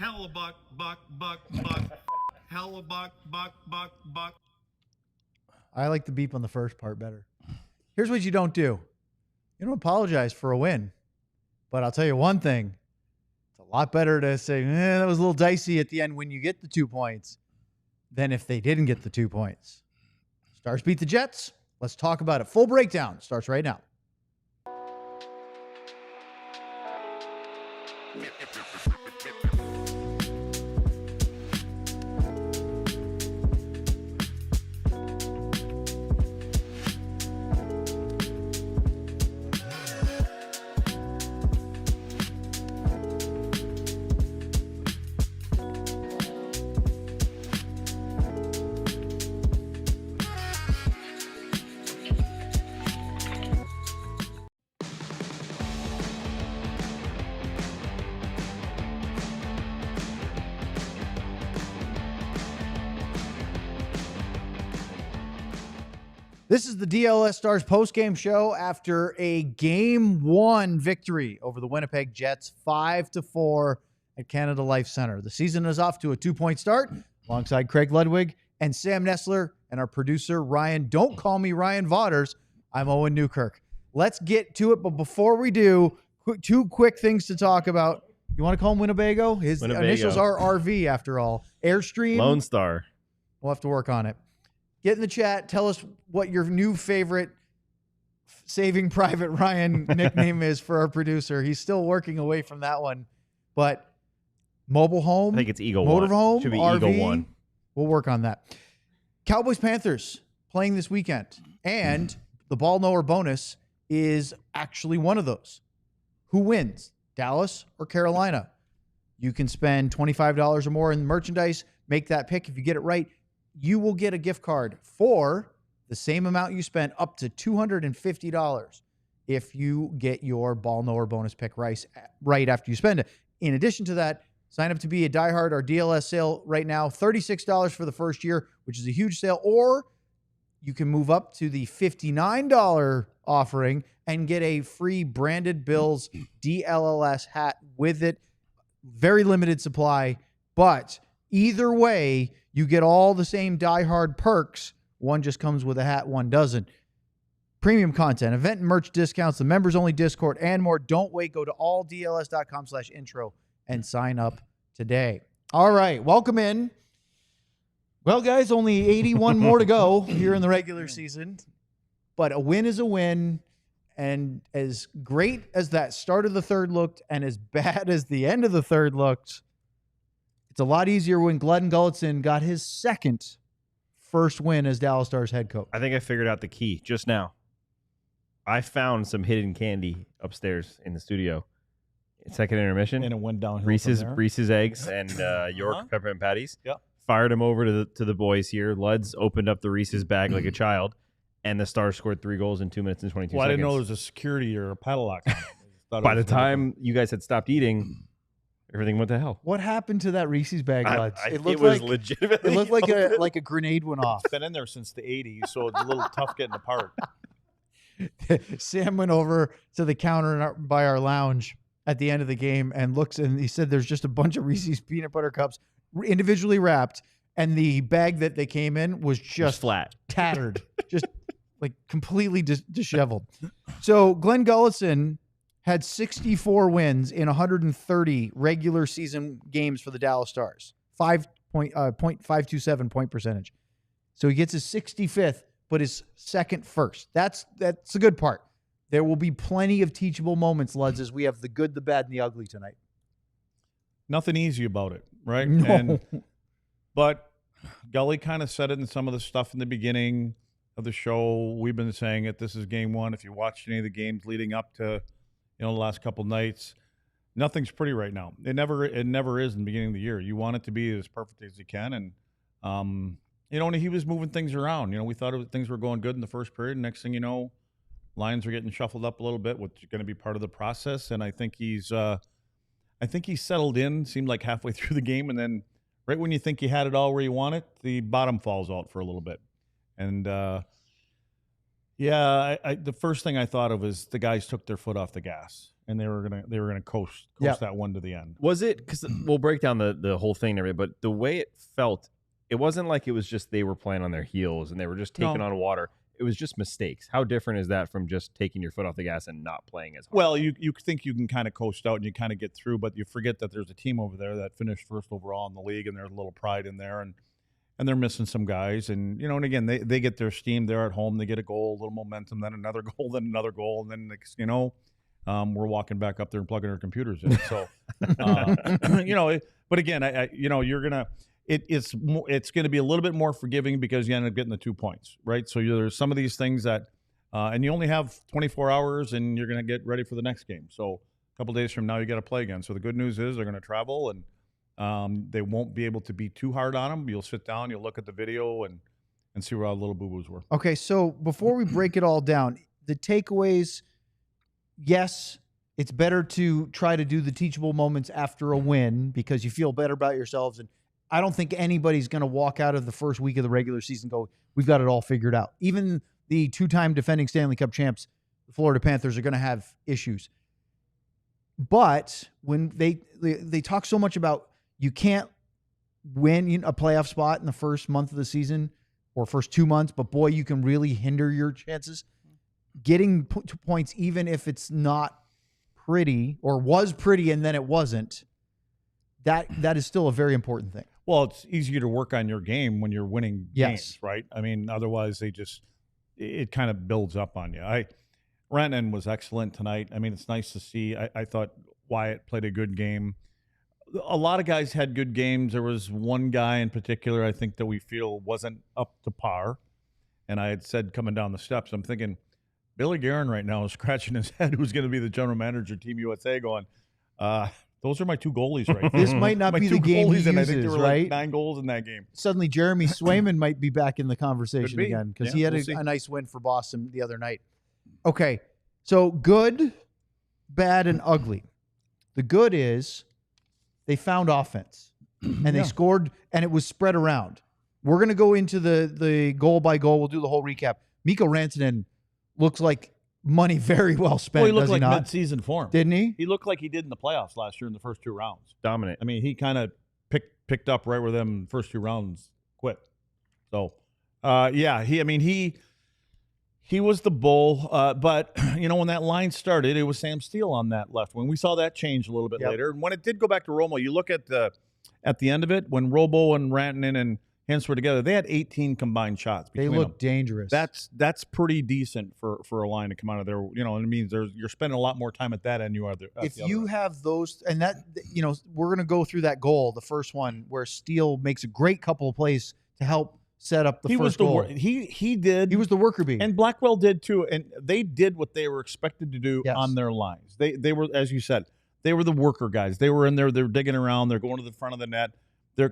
Hellebuck, buck, buck, buck. Hellebuck, buck, buck, buck. I like the beep on the first part better. Here's what you don't do. You don't apologize for a win. But I'll tell you one thing. It's a lot better to say, that was a little dicey at the end when you get the 2 points than if they didn't get the 2 points. Stars beat the Jets. Let's talk about it. Full breakdown starts right now. This is the DLS Stars postgame show after a Game 1 victory over the Winnipeg Jets, 5-4 at Canada Life Center. The season is off to a 2-point start alongside Craig Ludwig and Sam Nestler and our producer, Ryan. Don't call me Ryan Vaughters. I'm Owen Newkirk. Let's get to it, but before we do, two quick things to talk about. You want to call him Winnebago? His initials are RV, after all. Airstream. Lone Star. We'll have to work on it. Get in the chat. Tell us what your new favorite Saving Private Ryan nickname is for our producer. He's still working away from that one. But mobile home, I think it's Eagle 1. Motorhome, Should be RV, Eagle 1. We'll work on that. Cowboys-Panthers playing this weekend. And the ball knower bonus is actually one of those. Who wins, Dallas or Carolina? You can spend $25 or more in merchandise. Make that pick. If you get it right, you will get a gift card for the same amount you spent, up to $250 if you get your ball knower bonus pick right after you spend it. In addition to that, sign up to be a Diehard. Our DLS sale right now, $36 for the first year, which is a huge sale. Or you can move up to the $59 offering and get a free branded Bills DLLS hat with it. Very limited supply, but either way, you get all the same Die-Hard perks. One just comes with a hat, one doesn't. Premium content, event and merch discounts, the members-only Discord, and more. Don't wait. Go to alldls.com/intro and sign up today. All right, welcome in. Well, guys, only 81 more to go here in the regular season. But a win is a win. And as great as that start of the third looked and as bad as the end of the third looked, it's a lot easier when Glen Gulutzan got his first win as Dallas Stars head coach. I think I figured out the key just now. I found some hidden candy upstairs in the studio. Second intermission. And it went downhill. Reese's eggs and York peppermint patties. Yep. Fired them over to the boys here. Luds opened up the Reese's bag like a child, and the Stars scored 3 goals in 2 minutes and 22 seconds. I didn't know there was a security or a padlock on it. By the time you guys had stopped eating, everything went to hell. What happened to that Reese's bag, Luds? It was legitimately. It looked like a grenade went off. It's been in there since the 80s, so it's a little tough getting apart. Sam went over to the counter by our lounge at the end of the game and looks, and he said there's just a bunch of Reese's peanut butter cups individually wrapped, and the bag that they came in was just flat, tattered, just like completely disheveled. So Glen Gulutzan had 64 wins in 130 regular season games for the Dallas Stars, 5.527 point percentage. So he gets his 65th, but his second first. That's the good part. There will be plenty of teachable moments, Luds, as we have the good, the bad, and the ugly tonight. Nothing easy about it, right? No. But Gully kind of said it in some of the stuff in the beginning of the show. We've been saying it. This is game one. If you watched any of the games leading up to the last couple nights, nothing's pretty right now. It never is in the beginning of the year. You want it to be as perfect as you can, and and he was moving things around. We thought things were going good in the first period. Next thing you know, lines are getting shuffled up a little bit, which is going to be part of the process. And I think he's settled in. Seemed like halfway through the game, and then right when you think you had it all where you want it, the bottom falls out for a little bit. And the first thing I thought of is the guys took their foot off the gas. and they were gonna coast Yep. that one to the end. Was it? Because we'll break down the whole thing and everything, but the way it felt, it wasn't like it was just they were playing on their heels and they were just taking on water. It was just mistakes. How different is that from just taking your foot off the gas and not playing as hard? Well, you think you can kind of coast out and you kind of get through, but you forget that there's a team over there that finished first overall in the league, and there's a little pride in there, and they're missing some guys. And, and again, they get their steam. They're at home. They get a goal, a little momentum, then another goal, then another goal. And then, next, we're walking back up there and plugging our computers in. So, but again, you're going to – it's going to be a little bit more forgiving because you end up getting the 2 points, right? So there's some of these things that and you only have 24 hours and you're going to get ready for the next game. So a couple days from now, you got to play again. So the good news is they're going to travel, and they won't be able to be too hard on them. You'll sit down, you'll look at the video and see where all the little boo-boos were. Okay, so before we break it all down, the takeaways, yes, it's better to try to do the teachable moments after a win because you feel better about yourselves. And I don't think anybody's going to walk out of the first week of the regular season and go, we've got it all figured out. Even the 2-time defending Stanley Cup champs, the Florida Panthers, are going to have issues. But when they talk so much about you can't win a playoff spot in the first month of the season or first 2 months, but boy, you can really hinder your chances. Getting 2 points, even if it's not pretty or was pretty and then it wasn't, that is still a very important thing. Well, it's easier to work on your game when you're winning Yes. games, right? I mean, otherwise it kind of builds up on you. Rantanen was excellent tonight. I mean, it's nice to see. I thought Wyatt played a good game. A lot of guys had good games. There was one guy in particular I think that we feel wasn't up to par. And I had said coming down the steps, I'm thinking, Billy Guerin right now is scratching his head who's going to be the general manager of Team USA going, those are my two goalies right there. This might not My be two the game he goalies, and I think uses, there were right? like 9 goals in that game. Suddenly Jeremy Swayman might be back in the conversation Could be. again because Yeah, he had we'll see. a nice win for Boston the other night. Okay, so good, bad, and ugly. The good is they found offense, and they scored, and it was spread around. We're going to go into the goal by goal. We'll do the whole recap. Mikko Rantanen looks like money very well spent, Well, he looked does like he not? mid-season form. Didn't he? He looked like he did in the playoffs last year in the first 2 rounds. Dominant. I mean, he kind of picked up right where them first 2 rounds quit. So, he was the bull. But, when that line started, it was Sam Steele on that left wing. We saw that change a little bit later. And when it did go back to Romo, you look at the end of it, when Robo and Rantanen and Hintz were together, they had 18 combined shots They between look them. dangerous. That's pretty decent for a line to come out of there. And it means you're spending a lot more time at that end you are at if the you other. have those, and that, we're going to go through that goal, the first one, where Steele makes a great couple of plays to help set up the first goal. He did. He was the worker bee. And Blackwell did too, and they did what they were expected to do Yes. on their lines. They were, as you said, they were the worker guys. They were in there. They're digging around. They're going to the front of the net.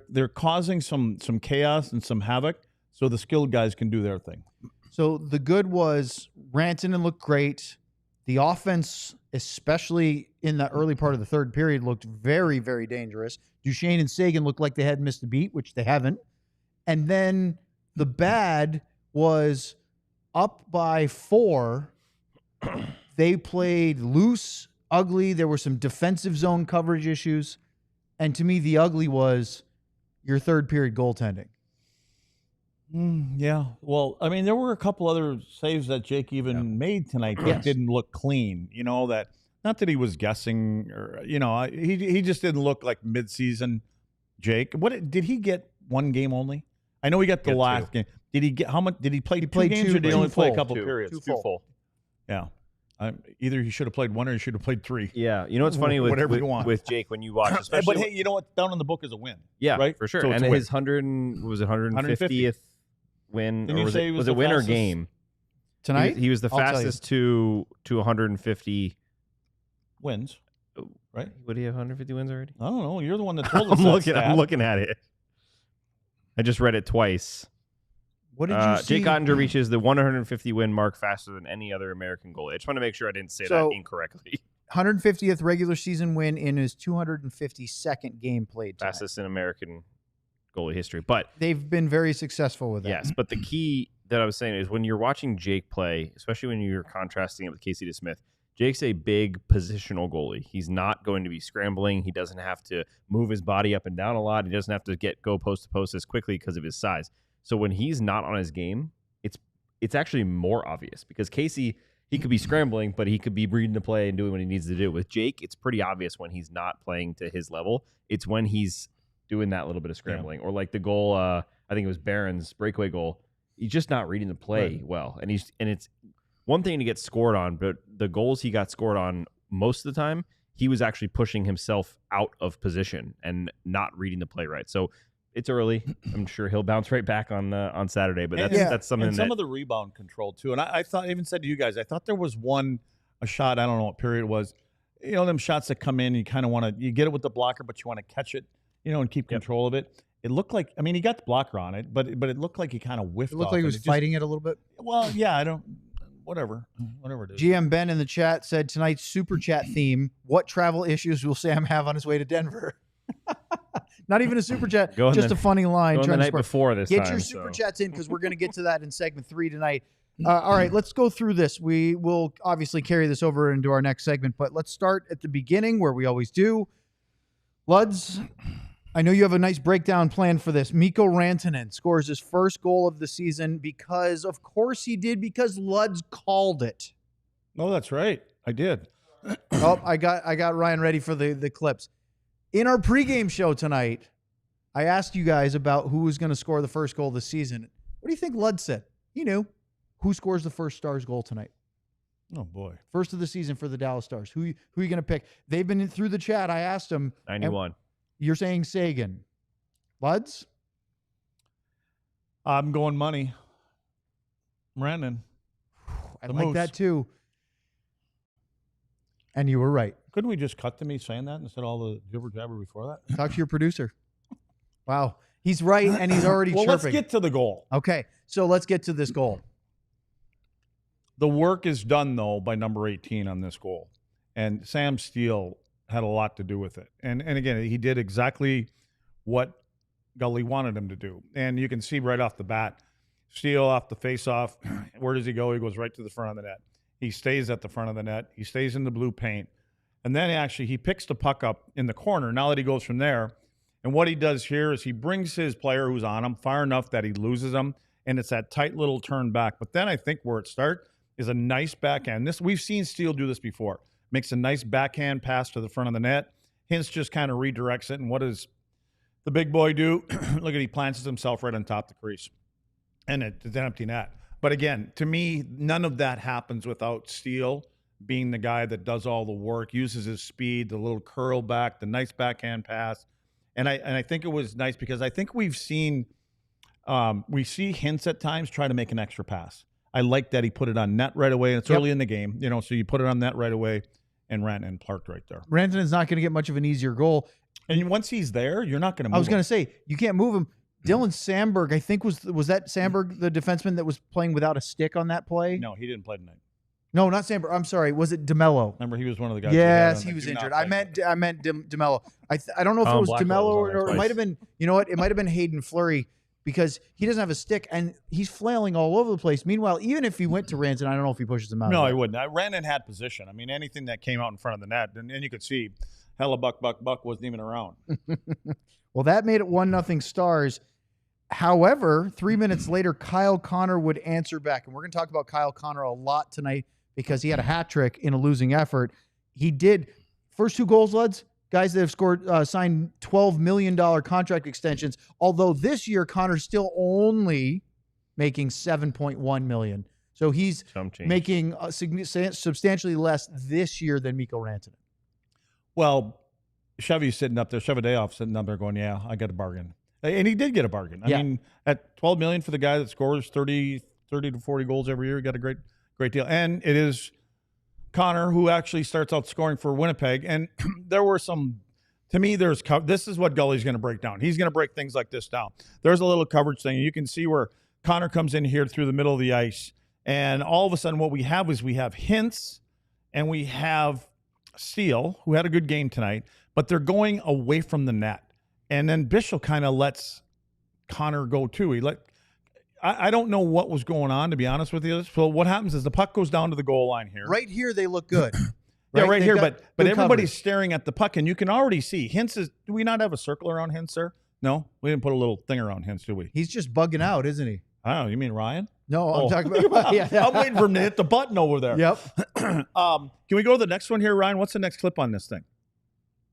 They're causing some chaos and some havoc, so the skilled guys can do their thing. So the good was Rantanen looked great. The offense, especially in the early part of the third period, looked very, very dangerous. Duchesne and Sagan looked like they hadn't missed a beat, which they haven't. And then the bad was up by 4. They played loose, ugly. There were some defensive zone coverage issues. And to me, the ugly was your third period goaltending. Yeah. Well, I mean, there were a couple other saves that Jake even made tonight that didn't look clean. That not that he was guessing or he just didn't look like midseason Jake. What did he get? 1 game only? I know he got the last game. Did he get how much? Did he play 2 played games two- or did he two only play a full. couple 2 periods? 2 Too full. Yeah. Either he should have played 1 or he should have played 3. Yeah, what's funny Whatever you want. with Jake when you watch, especially. But hey, you know what? Down in the book is a win. Yeah, right? for sure. So it's and a win. his 150th win, Didn't or you was say it he was the a win or fastest? game? Tonight? He was the I'll tell you. fastest to 150. Wins. Right? Would he have 150 wins already? I don't know. You're the one that told us that I'm stat. looking at it. I just read it twice. What did you see? Jake Ottinger reaches the 150 win mark faster than any other American goalie. I just want to make sure I didn't say So- that incorrectly. 150th regular season win in his 252nd game played tonight. Fastest in American goalie history. But They've been very successful with that. yes, but the key that I was saying is when you're watching Jake play, especially when you're contrasting it with Casey DeSmith, Jake's a big positional goalie. He's not going to be scrambling. He doesn't have to move his body up and down a lot. He doesn't have to go post to post as quickly because of his size. So when he's not on his game, it's actually more obvious because Casey, he could be scrambling, but he could be reading the play and doing what he needs to do. With Jake, it's pretty obvious when he's not playing to his level. It's when he's doing that little bit of scrambling or like the goal. I think it was Barron's breakaway goal. He's just not reading the play well, and it's one thing to get scored on, but the goals he got scored on most of the time, he was actually pushing himself out of position and not reading the play right. So it's early. I'm sure he'll bounce right back on Saturday, but that's something. And some of the rebound control too. And I thought, I even said to you guys, I thought there was a shot. I don't know what period it was. Them shots that come in, you kind of want to, you get it with the blocker, but you want to catch it, and keep control of it. It looked like, he got the blocker on it, but it looked like he kind of whiffed. It looked like he was fighting it a little bit. Well, yeah, whatever it is. GM Ben in the chat said tonight's super chat theme: what travel issues will Sam have on his way to Denver? Not even a super chat, just a funny line. The night before this Get your super chats in because we're going to get to that in segment 3 tonight. All right, let's go through this. We will obviously carry this over into our next segment, but let's start at the beginning where we always do. Luds, I know you have a nice breakdown plan for this. Mikko Rantanen scores his first goal of the season because, of course he did, because Luds called it. Oh, that's right. I did. I got Ryan ready for the clips. In our pregame show tonight, I asked you guys about who was going to score the first goal this season. What do you think Luds said? He knew. Who scores the first Stars goal tonight? Oh, boy. First of the season for the Dallas Stars. Who are you going to pick? They've been through the chat. I asked them. 91. You're saying Sagan. Luds? I'm going money. Rantanen. I like that too. And you were right. Couldn't we just cut to me saying that instead of all the jibber jabber before that? Talk to your producer. Wow. He's right, and he's already chirping. Let's get to the goal. Okay, so let's get to this goal. The work is done, though, by number 18 on this goal. And Sam Steele had a lot to do with it. And again, he did exactly what Gully wanted him to do. And you can see right off the bat, Steele off the face-off. Where does he go? He goes right to the front of the net. He stays at the front of the net. He stays in the blue paint. And then actually he picks the puck up in the corner. Now that he goes from there, and what he does here is he brings his player who's on him far enough that he loses him, and it's that tight little turn back. But then I think where it starts is a nice backhand. We've seen Steele do this before. Makes a nice backhand pass to the front of the net. Hintz just kind of redirects it, and what does the big boy do? Look at, he plants himself right on top of the crease. And it's an empty net. But again, to me, none of that happens without Steele being the guy that does all the work, uses his speed, the little curl back, the nice backhand pass. And I think it was nice because I think we see Hintz at times try to make an extra pass. I like that he put it on net right away. And it's early in the game, so you put it on net right away, and Rantanen parked right there. Rantanen's not going to get much of an easier goal. And once he's there, you're not going to move him. I was going to say, you can't move him. Dylan Sandberg, I think, was that Sandberg, the defenseman that was playing without a stick on that play? No, he didn't play tonight. No, not Sandberg. I'm sorry. Was it DeMello? Remember, he was one of the guys. Yes, he was injured. I meant DeMello. I don't know if it was DeMello or it might have been. You know what? It might have been Hayden Fleury because he doesn't have a stick and he's flailing all over the place. Meanwhile, even if he went to Rantanen, I don't know if he pushes him out. No, he wouldn't. Rantanen had position. I mean, anything that came out in front of the net, and you could see, Buck wasn't even around. Well, that made it 1-0 Stars. However, 3 minutes later, Kyle Connor would answer back. And we're going to talk about Kyle Connor a lot tonight because he had a hat trick in a losing effort. He did. First 2 goals, Luds, guys that have signed $12 million contract extensions. Although this year, Connor's still only making $7.1 million. So he's making substantially less this year than Mikko Rantanen. Well, Chevy's sitting up there, Chevydayoff's sitting up there going, yeah, I got a bargain. And he did get a bargain. I mean, at $12 million for the guy that scores 30 to 40 goals every year, he got a great deal. And it is Connor who actually starts out scoring for Winnipeg. And there were some, to me, this is what Gully's going to break down. He's going to break things like this down. There's a little coverage thing. You can see where Connor comes in here through the middle of the ice. And all of a sudden what we have is we have Hintz and we have Steele, who had a good game tonight, but they're going away from the net. And then Bishop kind of lets Connor go too. I don't know what was going on, to be honest with you. So what happens is the puck goes down to the goal line here. Right here, they look good. Yeah, right They've here, got but good everybody's coverage. staring at the puck, and you can already see. Hintz is. Do we not have a circle around Hintz, sir? No, we didn't put a little thing around Hintz, do we? He's just bugging out, isn't he? I don't know. You mean Ryan? No, I'm Oh. talking about. Yeah. I'm waiting for him to hit the button over there. Yep. Can we go to the next one here, Ryan? What's the next clip on this thing?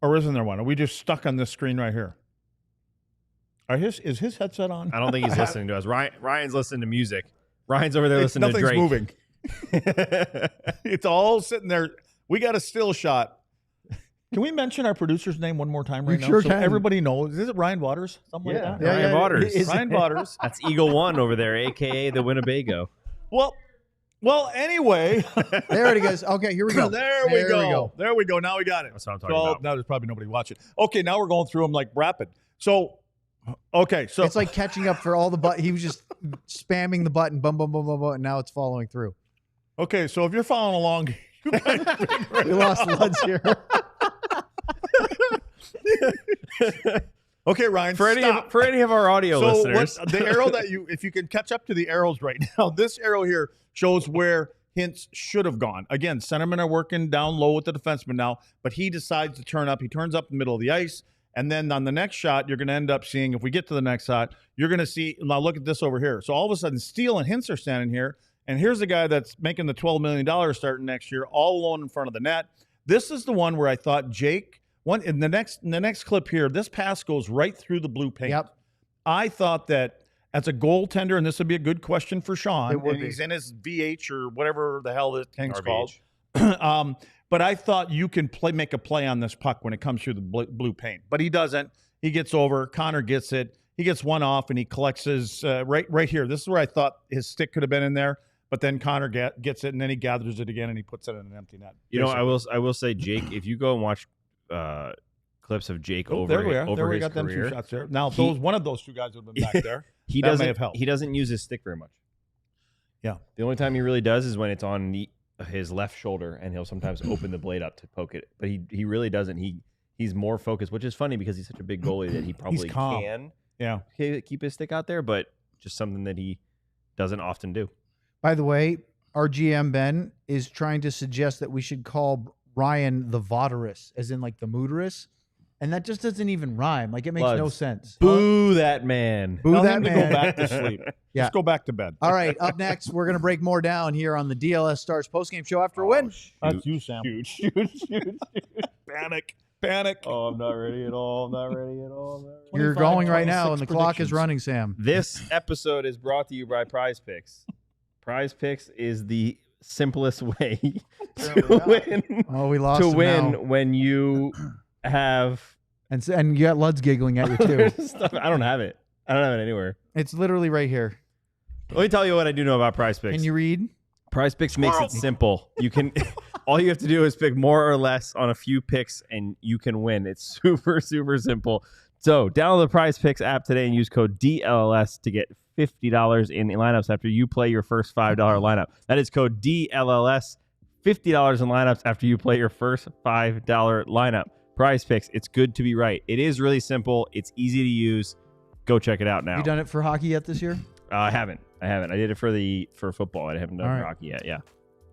Or isn't there one? Are we just stuck on this screen right here? Is his headset on? I don't think he's listening to us. Ryan's listening to music. Ryan's over there listening to Drake. Nothing's moving. It's all sitting there. We got a still shot. Can we mention our producer's name one more time right now? Sure so can. everybody knows. Is it Ryan Waters? Something like that? Yeah, Ryan yeah, Waters. is- Ryan Waters. That's Eagle One over there, a.k.a. the Winnebago. Well, anyway. There it goes. Okay, here we go. There we go. There we go. Now we got it. That's what I'm talking So about. now there's probably nobody watching. Okay, now we're going through them like rapid. So, okay. So It's like catching up for all the button. He was just spamming the button, bum, bum, bum, bum, bum, and now it's following through. okay. So if you're following along, you guys We lost Luds here. okay, Ryan. For stop. any of our audio So listeners, the arrow that if you can catch up to the arrows right now, this arrow here shows where Hintz should have gone. Again, centermen are working down low with the defenseman now, but he decides to turn up. He turns up in the middle of the ice. And then on the next shot, you're going to end up seeing, if we get to the next shot, you're going to see, now look at this over here. So all of a sudden, Steele and Hintz are standing here. And here's the guy that's making the $12 million starting next year, all alone in front of the net. This is the one where I thought Jake, in the next clip here, this pass goes right through the blue paint. Yep. I thought that as a goaltender, and this would be a good question for Sean, It would and be. he's in his VH or whatever the hell this thing's RVH. called. But I thought you can make a play on this puck when it comes through the blue paint. But he doesn't. He gets over. Connor gets it. He gets one off, and he collects his right here. This is where I thought his stick could have been in there. But then Connor gets it, and then he gathers it again, and he puts it in an empty net. you know, I will say, Jake, if you go and watch clips of Jake Oh, there we are. over There we his got them two career, shots there. Now, one of those two guys would have been back there. he That may doesn't have helped. he doesn't use his stick very much. Yeah. The only time he really does is when it's on his left shoulder, and he'll sometimes open the blade up to poke it. But he really doesn't. He's more focused, which is funny because he's such a big goalie that he probably calm. can Yeah. keep his stick out there, but just something that he doesn't often do. By the way, our GM Ben is trying to suggest that we should call Ryan the Voderus, as in like the mooderus, and that just doesn't even rhyme. Like, it makes no Luds. sense. Boo that man. Boo Tell that him to man. go back to sleep. Yeah. Just go back to bed. All right, up next, we're going to break more down here on the DLS Stars postgame show after a win. That's you, Sam. Shoot. Panic. Oh, I'm not ready at all. I'm not ready at all. You're 25, going right now, and the 26 clock is predictions. running, Sam. This episode is brought to you by Prize Picks. Prize Picks is the simplest way to win. Oh, we lost To him win now. when you have And you got Luds giggling at you, too. stuff. I don't have it. I don't have it anywhere. It's literally right here. Let me tell you what I do know about Prize Picks. Can you read? Prize Picks makes it simple. You can all you have to do is pick more or less on a few picks and you can win. It's super, super simple. So download the Prize Picks app today and use code DLLS to get $50 in lineups after you play your first $5 lineup. That is code DLLS, $50 in lineups after you play your first $5 lineup. Prize Picks, it's good to be right. It is really simple. It's easy to use. Go check it out now. Have you done it for hockey yet this year? I haven't. I did it for football. I haven't done All for right. hockey yet. Yeah.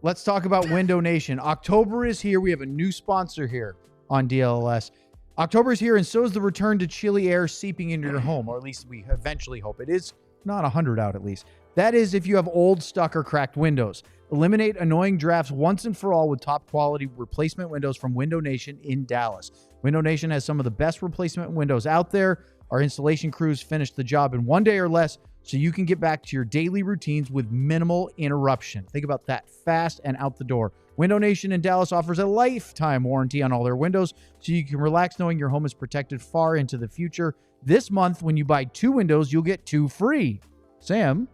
Let's talk about Window Nation. October is here. We have a new sponsor here on DLS. October is here, and so is the return to chilly air seeping into your home, or at least we eventually hope. It is not 100 out, at least. That is if you have old, stuck, or cracked windows. Eliminate annoying drafts once and for all with top-quality replacement windows from Window Nation in Dallas. Window Nation has some of the best replacement windows out there. Our installation crews finish the job in 1 day or less, so you can get back to your daily routines with minimal interruption. Think about that. Fast and out the door. Window Nation in Dallas offers a lifetime warranty on all their windows, so you can relax knowing your home is protected far into the future. This month, when you buy 2 windows, you'll get 2 free. Sam,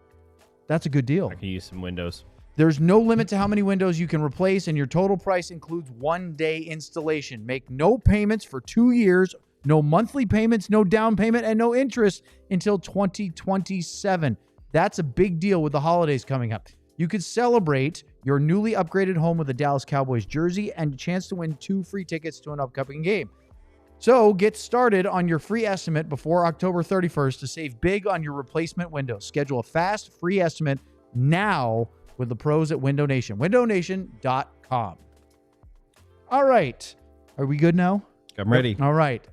that's a good deal. I can use some windows. There's no limit to how many windows you can replace, and your total price includes 1-day installation. Make no payments for 2 years, no monthly payments, no down payment, and no interest until 2027. That's a big deal with the holidays coming up. You could celebrate your newly upgraded home with a Dallas Cowboys jersey and a chance to win 2 free tickets to an upcoming game. So get started on your free estimate before October 31st to save big on your replacement window. Schedule a fast free estimate now with the pros at Window Nation. WindowNation.com. All right. Are we good now? I'm ready. All right.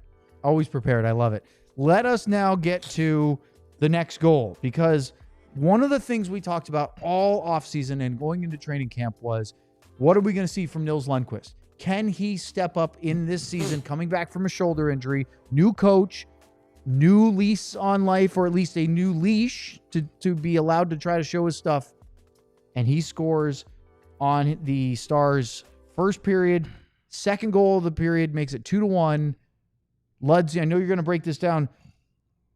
Always prepared. I love it. Let us now get to the next goal, because one of the things we talked about all offseason and going into training camp was, what are we going to see from Nils Lundkvist? Can he step up in this season, coming back from a shoulder injury, new coach, new lease on life, or at least a new leash to be allowed to try to show his stuff? And he scores on the Stars' first period. Second goal of the period makes it 2-1. Luds, I know you're going to break this down.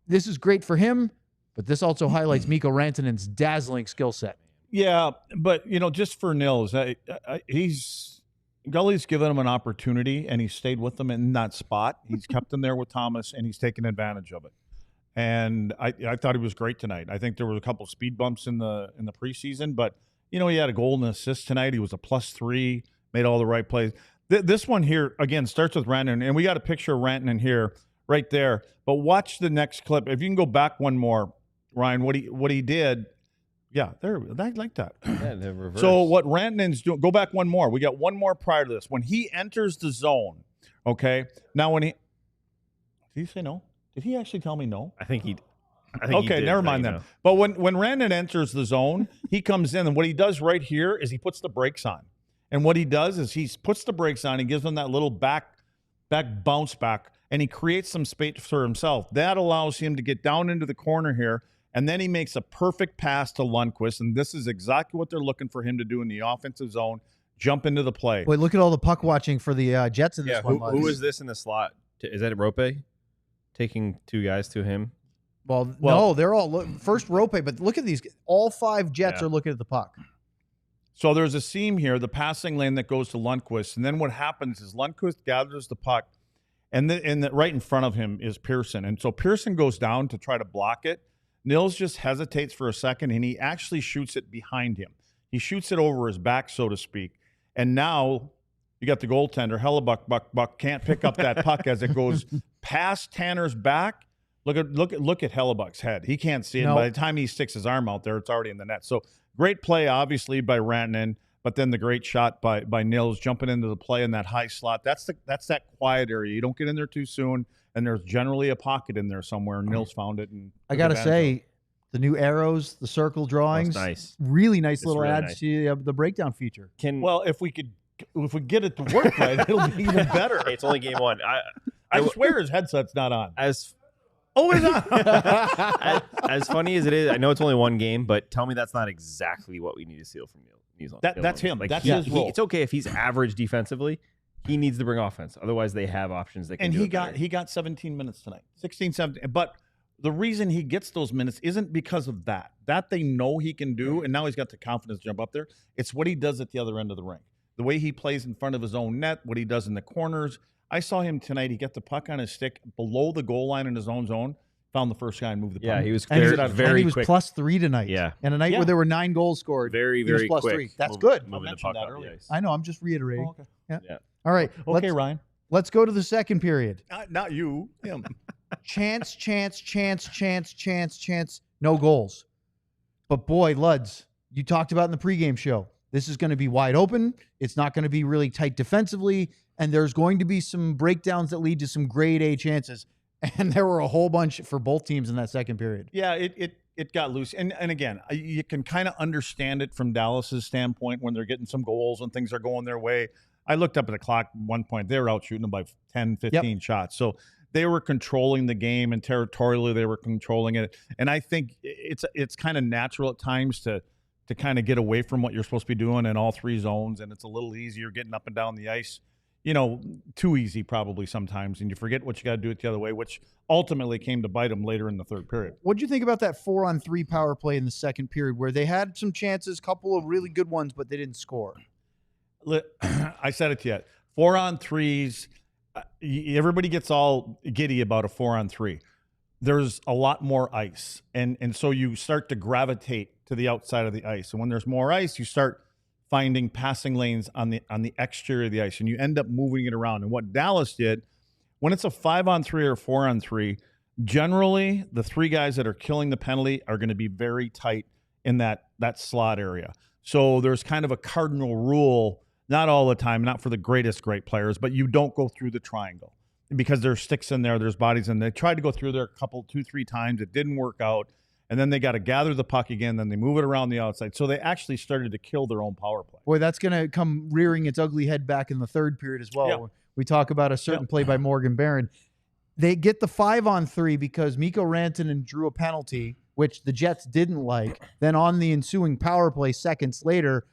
This is great for him, but this also highlights Mikko Rantanen's dazzling skill set. Yeah, but, just for Nils, Gully's given him an opportunity, and he stayed with them in that spot. He's kept him there with Thomas, and he's taken advantage of it. And I thought he was great tonight. I think there were a couple of speed bumps in the preseason, but, he had a goal and an assist tonight. He was a +3, made all the right plays. This one here, again, starts with Rantanen, and we got a picture of Rantanen here, right there. But watch the next clip. If you can go back one more, Ryan, what he did. Yeah, there. I like that. Yeah, the reverse. So what Rantanen's doing, go back one more. We got one more prior to this. When he enters the zone, okay? Now when did he say no? Did he actually tell me no? I think he okay, did, never mind then. know. But when Rantanen enters the zone, he comes in, and what he does right here is he puts the brakes on. And what he does is he puts the brakes on, he gives him that little back bounce back, and he creates some space for himself. That allows him to get down into the corner here. And then he makes a perfect pass to Lundkvist, and this is exactly what they're looking for him to do in the offensive zone, jump into the play. Wait, look at all the puck watching for the Jets in this one. Who is this in the slot? Is that Rope taking two guys to him? Well, no, they're all first Rope, but look at these. All 5 Jets are looking at the puck. So there's a seam here, the passing lane that goes to Lundkvist, and then what happens is Lundkvist gathers the puck, and right in front of him is Pearson. And so Pearson goes down to try to block it. Nils just hesitates for a second, and he actually shoots it behind him. He shoots it over his back, so to speak. And now you got the goaltender, Buck can't pick up that puck as it goes past Tanner's back. Look at Hellebuck's head. He can't see it. No. By the time he sticks his arm out there, it's already in the net. So great play, obviously, by Rantanen, but then the great shot by Nils jumping into the play in that high slot. That's that quiet area. You don't get in there too soon. And there's generally a pocket in there somewhere. Nils found it. And I got to say, the new arrows, the circle drawings, nice. Really nice little really adds nice. to the breakdown feature. Well, if we get it to work right, it'll be even better. Hey, it's only game one. I swear his headset's not on. As it's on. as funny as it is, I know it's only one game, but tell me that's not exactly what we need to see from Nils. That's him. Like that's his role. It's okay if he's average defensively. He needs to bring offense. Otherwise, they have options that can do it better. He got 17 minutes tonight. 16, 17. But the reason he gets those minutes isn't because of that. That they know he can do, and now he's got the confidence to jump up there. It's what he does at the other end of the rink. The way he plays in front of his own net, what he does in the corners. I saw him tonight. He got the puck on his stick below the goal line in his own zone, found the first guy and moved the puck. Yeah, he was And very he was quick. +3 tonight. Yeah. And a night where there were 9 goals scored. Very he was quick. +3. That's good. Moving the mentioned puck that up the earlier. ice. I know. I'm just reiterating. Oh, okay. Yeah. Yeah. All right. Okay, Ryan. Let's go to the second period. Not you. Him. Chance. No goals. But boy, Luds, you talked about in the pregame show. This is going to be wide open. It's not going to be really tight defensively. And there's going to be some breakdowns that lead to some grade A chances. And there were a whole bunch for both teams in that second period. Yeah, it got loose. And again, you can kind of understand it from Dallas's standpoint when they're getting some goals and things are going their way. I looked up at the clock at one point. They were out shooting them by 10, 15 shots. So they were controlling the game, and territorially they were controlling it. And I think it's kind of natural at times to kind of get away from what you're supposed to be doing in all 3 zones, and it's a little easier getting up and down the ice. Too easy probably sometimes, and you forget what you got to do it the other way, which ultimately came to bite them later in the third period. What'd you think about that 4-on-3 power play in the second period where they had some chances, couple of really good ones, but they didn't score? I said it to you. 4-on-3s, everybody gets all giddy about a 4-on-3. There's a lot more ice, and so you start to gravitate to the outside of the ice. And when there's more ice, you start finding passing lanes on the exterior of the ice, and you end up moving it around. And what Dallas did When it's a 5-on-3 or 4-on-3, generally the 3 guys that are killing the penalty are going to be very tight in that slot area. So there's kind of a cardinal rule, not all the time, not for the great players, but you don't go through the triangle because there's sticks in there, there's bodies in there. They tried to go through there a couple, 2-3 times. It didn't work out. And then they got to gather the puck again. Then they move it around the outside. So they actually started to kill their own power play. Boy, that's going to come rearing its ugly head back in the third period as well. Yeah. We talk about a certain play by Morgan Barron. They get the 5-on-3 because Mikko Rantanen drew a penalty, which the Jets didn't like. Then on the ensuing power play seconds later,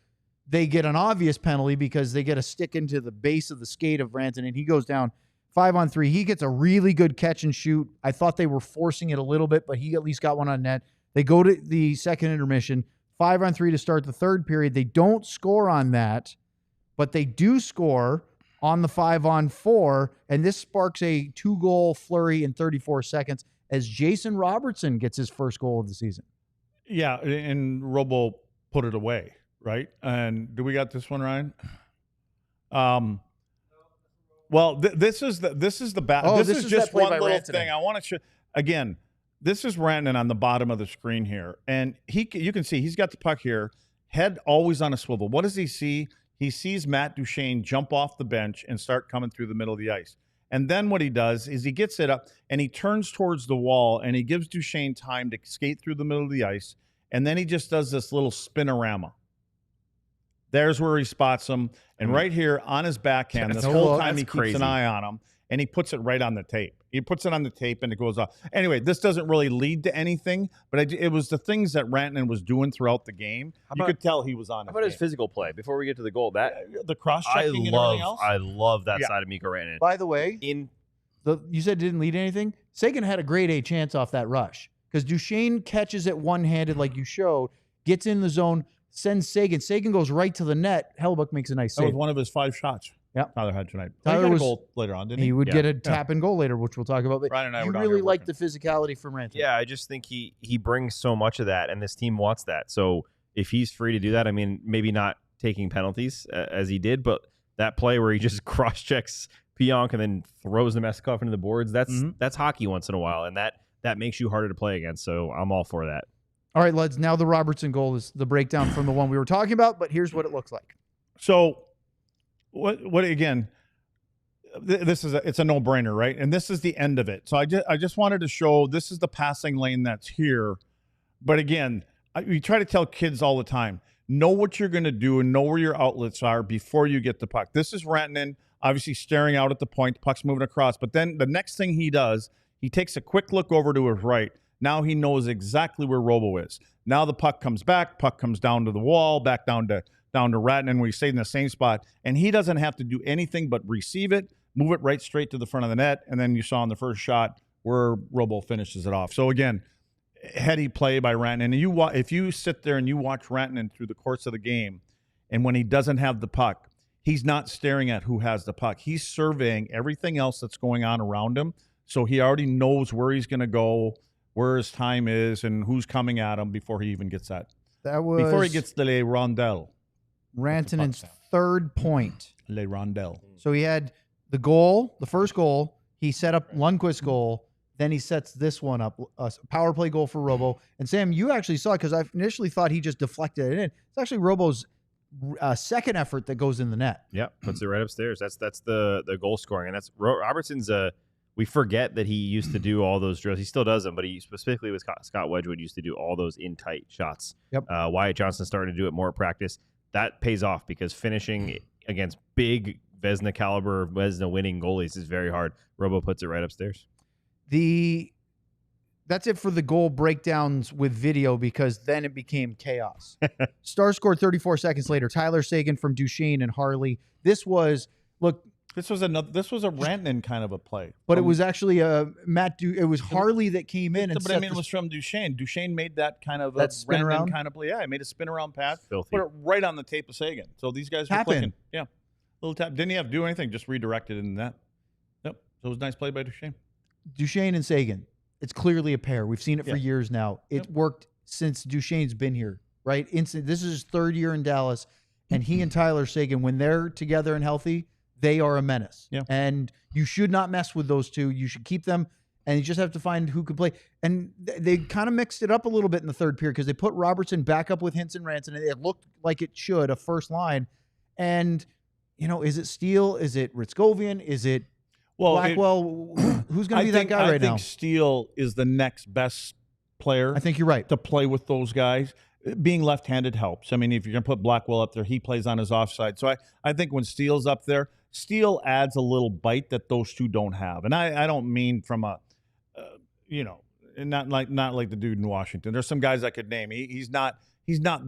they get an obvious penalty because they get a stick into the base of the skate of Rantanen. He goes down 5-on-3. He gets a really good catch and shoot. I thought they were forcing it a little bit, but he at least got one on net. They go to the second intermission, 5-on-3 to start the third period. They don't score on that, but they do score on the 5-on-4, and this sparks a 2-goal flurry in 34 seconds as Jason Robertson gets his first goal of the season. Yeah, and Robo put it away, right? And do we got this one, Ryan? Well, this is the this is just one little Rantanen thing I want to show. Again, this is Rantanen on the bottom of the screen here, and you can see he's got the puck here, head always on a swivel. What does he see? He sees Matt Duchene jump off the bench and start coming through the middle of the ice. And then what he does is he gets it up and he turns towards the wall and he gives Duchene time to skate through the middle of the ice. And then he just does this little spinorama. There's where he spots him. And right here on his backhand, this whole time he keeps an eye on him. And he puts it right on the tape. He puts it on the tape and it goes off. Anyway, this doesn't really lead to anything, but it was the things that Rantanen was doing throughout the game. You could tell he was on. How about his physical play before we get to the goal? That the cross-checking and everything else? I love that side of Mikko Rantanen. By the way, you said it didn't lead anything. Sagan had a grade A chance off that rush because Duchene catches it one-handed like you showed, gets in the zone, sends Sagan. Sagan goes right to the net. Hellbuck makes a nice save. That was one of his 5 shots. Yep. Tyler had tonight. Tyler got a was goal later on, didn't he? He would get a tap and goal later, which we'll talk about. But Ryan and I you were down really here like the working. physicality from Rantanen. Yeah, I just think he brings so much of that, and this team wants that. So if he's free to do that, I mean, maybe not taking penalties as he did, but that play where he just cross-checks Pionk and then throws the Meskov into the boards, that's hockey once in a while, and that makes you harder to play against. So I'm all for that. All right, Luds, now the Robertson goal is the breakdown from the one we were talking about, but here's what it looks like. So what again, it's a no-brainer, right? And this is the end of it. So I just wanted to show this is the passing lane that's here. But again, we try to tell kids all the time, know what you're going to do and know where your outlets are before you get the puck. This is Rantanen obviously staring out at the point, the puck's moving across. But then the next thing he does, he takes a quick look over to his right. Now he knows exactly where Robo is. Now the puck comes back, puck comes down to the wall, back down to Rantanen. We stayed in the same spot. And he doesn't have to do anything but receive it, move it right straight to the front of the net, and then you saw in the first shot where Robo finishes it off. So again, heady play by Rantanen. And if you sit there and you watch Rantanen through the course of the game, and when he doesn't have the puck, he's not staring at who has the puck. He's surveying everything else that's going on around him. So he already knows where he's going to go, where his time is, and who's coming at him before he even gets that. Before he gets the le rondelle. Rantanen's third point. Le rondelle. So he had the goal, the first goal. He set up Lundqvist's goal. Then he sets this one up, a power play goal for Robo. And Sam, you actually saw it because I initially thought he just deflected it in. It's actually Robo's second effort that goes in the net. Yeah, puts it right upstairs. That's the goal scoring, and that's Robertson's. We forget that he used to do all those drills. He still does them, but he specifically with Scott Wedgwood used to do all those in tight shots. Yep. Wyatt Johnson started to do it more at practice. That pays off because finishing against big Vezina caliber, Vezina winning goalies is very hard. Robo puts it right upstairs. That's it for the goal breakdowns with video because then it became chaos. Stars scored 34 seconds later. Tyler Sagan from Duchene and Harley. This was a Rantanen kind of a play. But it was actually it was Harley that came in. But I mean, it was from Duchene. Duchene made that kind of a spin Rantanen around kind of play. Yeah, he made a spin around pass. Filthy. Put it right on the tape of Sagan. So these guys were clicking. Yeah. Little tap. Didn't he have to do anything? Just redirected in that. Yep. So it was a nice play by Duchene. Duchene and Sagan. It's clearly a pair. We've seen it for years now. It worked since Duchene's been here, right? This is his third year in Dallas, and he and Tyler Sagan, when they're together and healthy, they are a menace. Yeah. And you should not mess with those two. You should keep them, and you just have to find who can play. And they kind of mixed it up a little bit in the third period because they put Robertson back up with Hintz and Ranson, and it looked like it should, a first line. And, is it Steele? Is it Ritzkovian? Is it Blackwell? Who's going to be that guy right now? I think Steele is the next best player. I think you're right. To play with those guys. Being left-handed helps. I mean, if you're going to put Blackwell up there, he plays on his offside. So I think when Steele's up there, Steele adds a little bite that those two don't have. And I don't mean from a, not like the dude in Washington. There's some guys I could name. He's not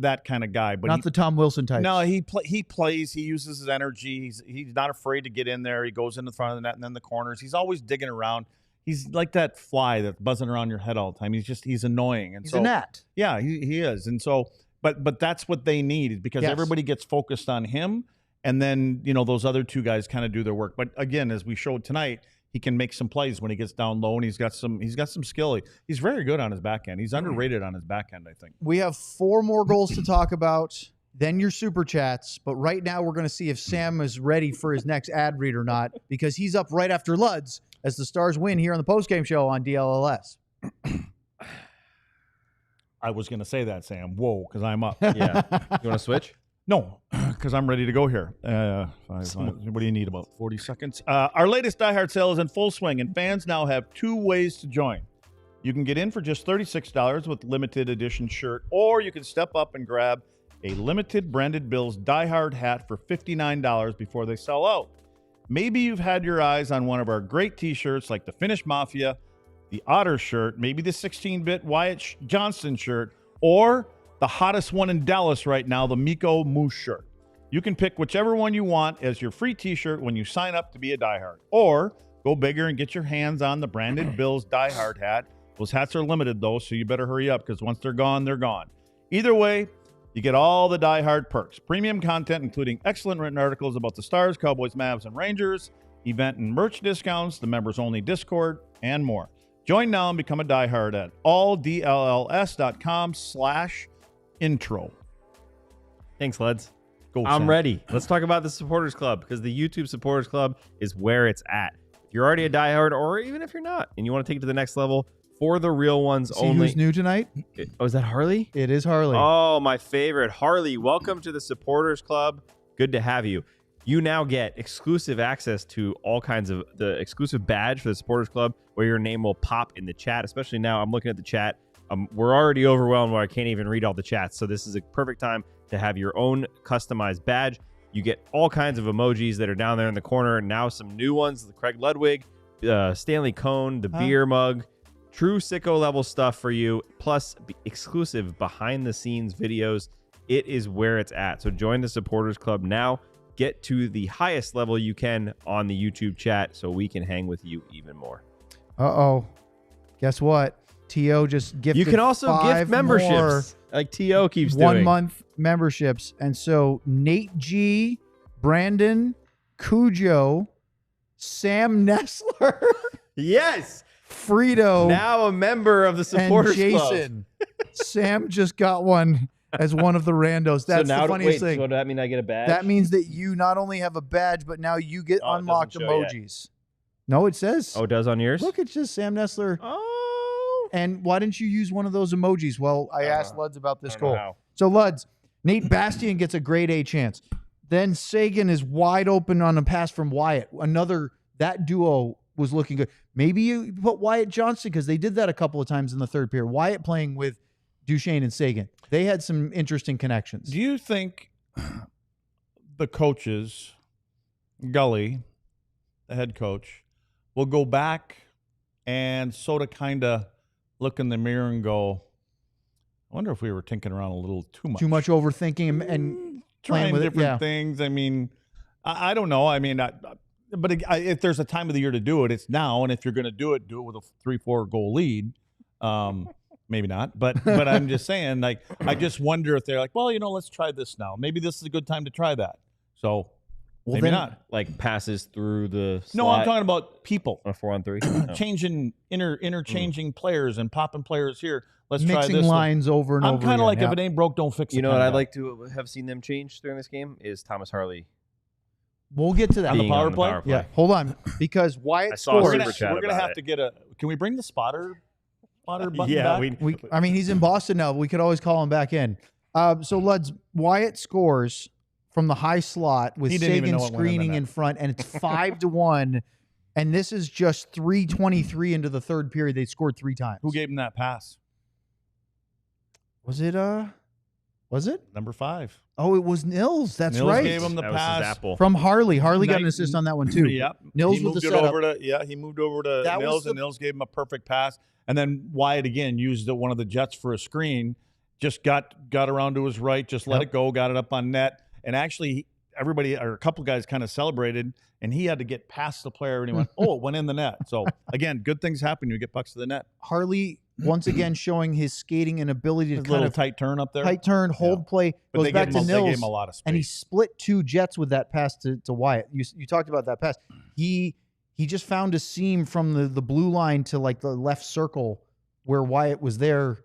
that kind of guy. But not the Tom Wilson type. No, he plays. He uses his energy. He's not afraid to get in there. He goes in the front of the net and then the corners. He's always digging around. He's like that fly that's buzzing around your head all the time. He's annoying. And he's a gnat. Yeah, he is. And so, but that's what they need because everybody gets focused on him. And then, those other two guys kind of do their work. But again, as we showed tonight, he can make some plays when he gets down low, and he's got some skill. He's very good on his back end. He's underrated on his back end, I think. We have 4 more goals to talk about, then your super chats. But right now we're going to see if Sam is ready for his next ad read or not, because he's up right after Luds as the Stars win here on the postgame show on DLLS. I was going to say that, Sam. Whoa, because I'm up. Yeah. You want to switch? No, because I'm ready to go here. What do you need, about 40 seconds? Our latest Diehard sale is in full swing, and fans now have 2 ways to join. You can get in for just $36 with limited edition shirt, or you can step up and grab a limited branded Bills Diehard hat for $59 before they sell out. Maybe you've had your eyes on one of our great t-shirts like the Finnish Mafia, the Otter shirt, maybe the 16-bit Wyatt Johnston shirt, or the hottest one in Dallas right now, the Mikko Moose shirt. You can pick whichever one you want as your free t-shirt when you sign up to be a diehard. Or go bigger and get your hands on the branded Bills diehard hat. Those hats are limited, though, so you better hurry up because once they're gone, they're gone. Either way, you get all the diehard perks. Premium content, including excellent written articles about the Stars, Cowboys, Mavs, and Rangers, event and merch discounts, the members-only Discord, and more. Join now and become a diehard at alldlls.com/intro. Thanks, Luds. Go, I'm Sam. ready. Let's talk about the Supporters Club, because the YouTube Supporters Club is where it's at. If you're already a diehard, or even if you're not, and you want to take it to the next level, for the real ones See only. who's new tonight? Oh, is that Harley? It is Harley. Oh, my favorite. Harley, welcome to the Supporters Club. Good to have you. You now get exclusive access to all kinds of the exclusive badge for the Supporters Club, where your name will pop in the chat. Especially now, I'm looking at the chat. We're already overwhelmed where I can't even read all the chats. So this is a perfect time to have your own customized badge. You get all kinds of emojis that are down there in the corner. And now some new ones, the Craig Ludwig, Stanley Cone, the beer mug, true sicko level stuff for you, plus exclusive behind the scenes videos. It is where it's at. So join the Supporters Club now. Get to the highest level you can on the YouTube chat so we can hang with you even more. Uh-oh. Guess what? T.O. just gifted You can also 5 gift memberships, more like T.O. keeps doing. 1-month memberships. And so Nate G, Brandon, Cujo, Sam Nessler, Yes! Frito, Now a member of the and Supporters Jason. Sam just got one as one of the randos. That's the funniest thing. So does that mean I get a badge? That means that you not only have a badge, but now you get Oh, it unlocked doesn't show yet. emojis. No, it says. Oh, it does on yours? Look, it's just Sam Nessler. Oh. And why didn't you use one of those emojis? Well, I asked Luds about this I don't know goal. how. So, Luds, Nate Bastian gets a grade A chance. Then Sagan is wide open on a pass from Wyatt. That duo was looking good. Maybe you put Wyatt Johnston, because they did that a couple of times in the third period. Wyatt playing with Duchesne and Sagan. They had some interesting connections. Do you think the coaches, Gully, the head coach, will go back and sort of kind of look in the mirror and go, I wonder if we were tinking around a little too much. Too much overthinking and trying playing with different things. I mean, I don't know. I mean, but if there's a time of the year to do it, it's now. And if you're going to do it with a 3-4 goal lead. Maybe not, but I'm just saying, like, I just wonder if they're like, well, let's try this now. Maybe this is a good time to try that. So maybe not. Like passes through the slot. No, I'm talking about people. On a 4-on-3. Changing, interchanging players and popping players here. Let's try mixing this lines over and over I'm kind again. of like, if it ain't broke, don't fix it. You know what kinda I'd guy. like to have seen them change during this game is Thomas Harley We'll get to that. On the Being power play? Yeah, hold on, because Wyatt I saw a scores. super chat We're gonna about have it. to get a. Can we bring the spotter button Yeah, back? I mean, he's in Boston now. We could always call him back in. So Luds, Wyatt scores from the high slot with He didn't even Sagan know it went in the screening net. in front, and it's 5-1. And this is just 3:23 into the third period. They scored 3 times. Who gave him that pass? Was it? Was it? Number 5. Oh, it was Nils. That's Nils right. gave him the That was pass. his apple. From Harley. Harley got an Night- assist on that one too. Yep. Nils he with moved the it setup. over to he moved over to That was Nils, and the- Nils gave him a perfect pass. And then Wyatt again used one of the Jets for a screen. Just got around to his right, just let Yep. it go, got it up on net, and actually everybody or a couple guys kind of celebrated, and he had to get past the player, and he went, "Oh, it went in the net." So again, good things happen when you get pucks to the net. Harley once again showing his skating and ability to His kind little of tight turn up there. tight turn, hold play, But goes they back gave to him, they gave Nils, him a lot of space. and he split 2 Jets with that pass to Wyatt. You talked about that pass. He just found a seam from the blue line to like the left circle where Wyatt was there.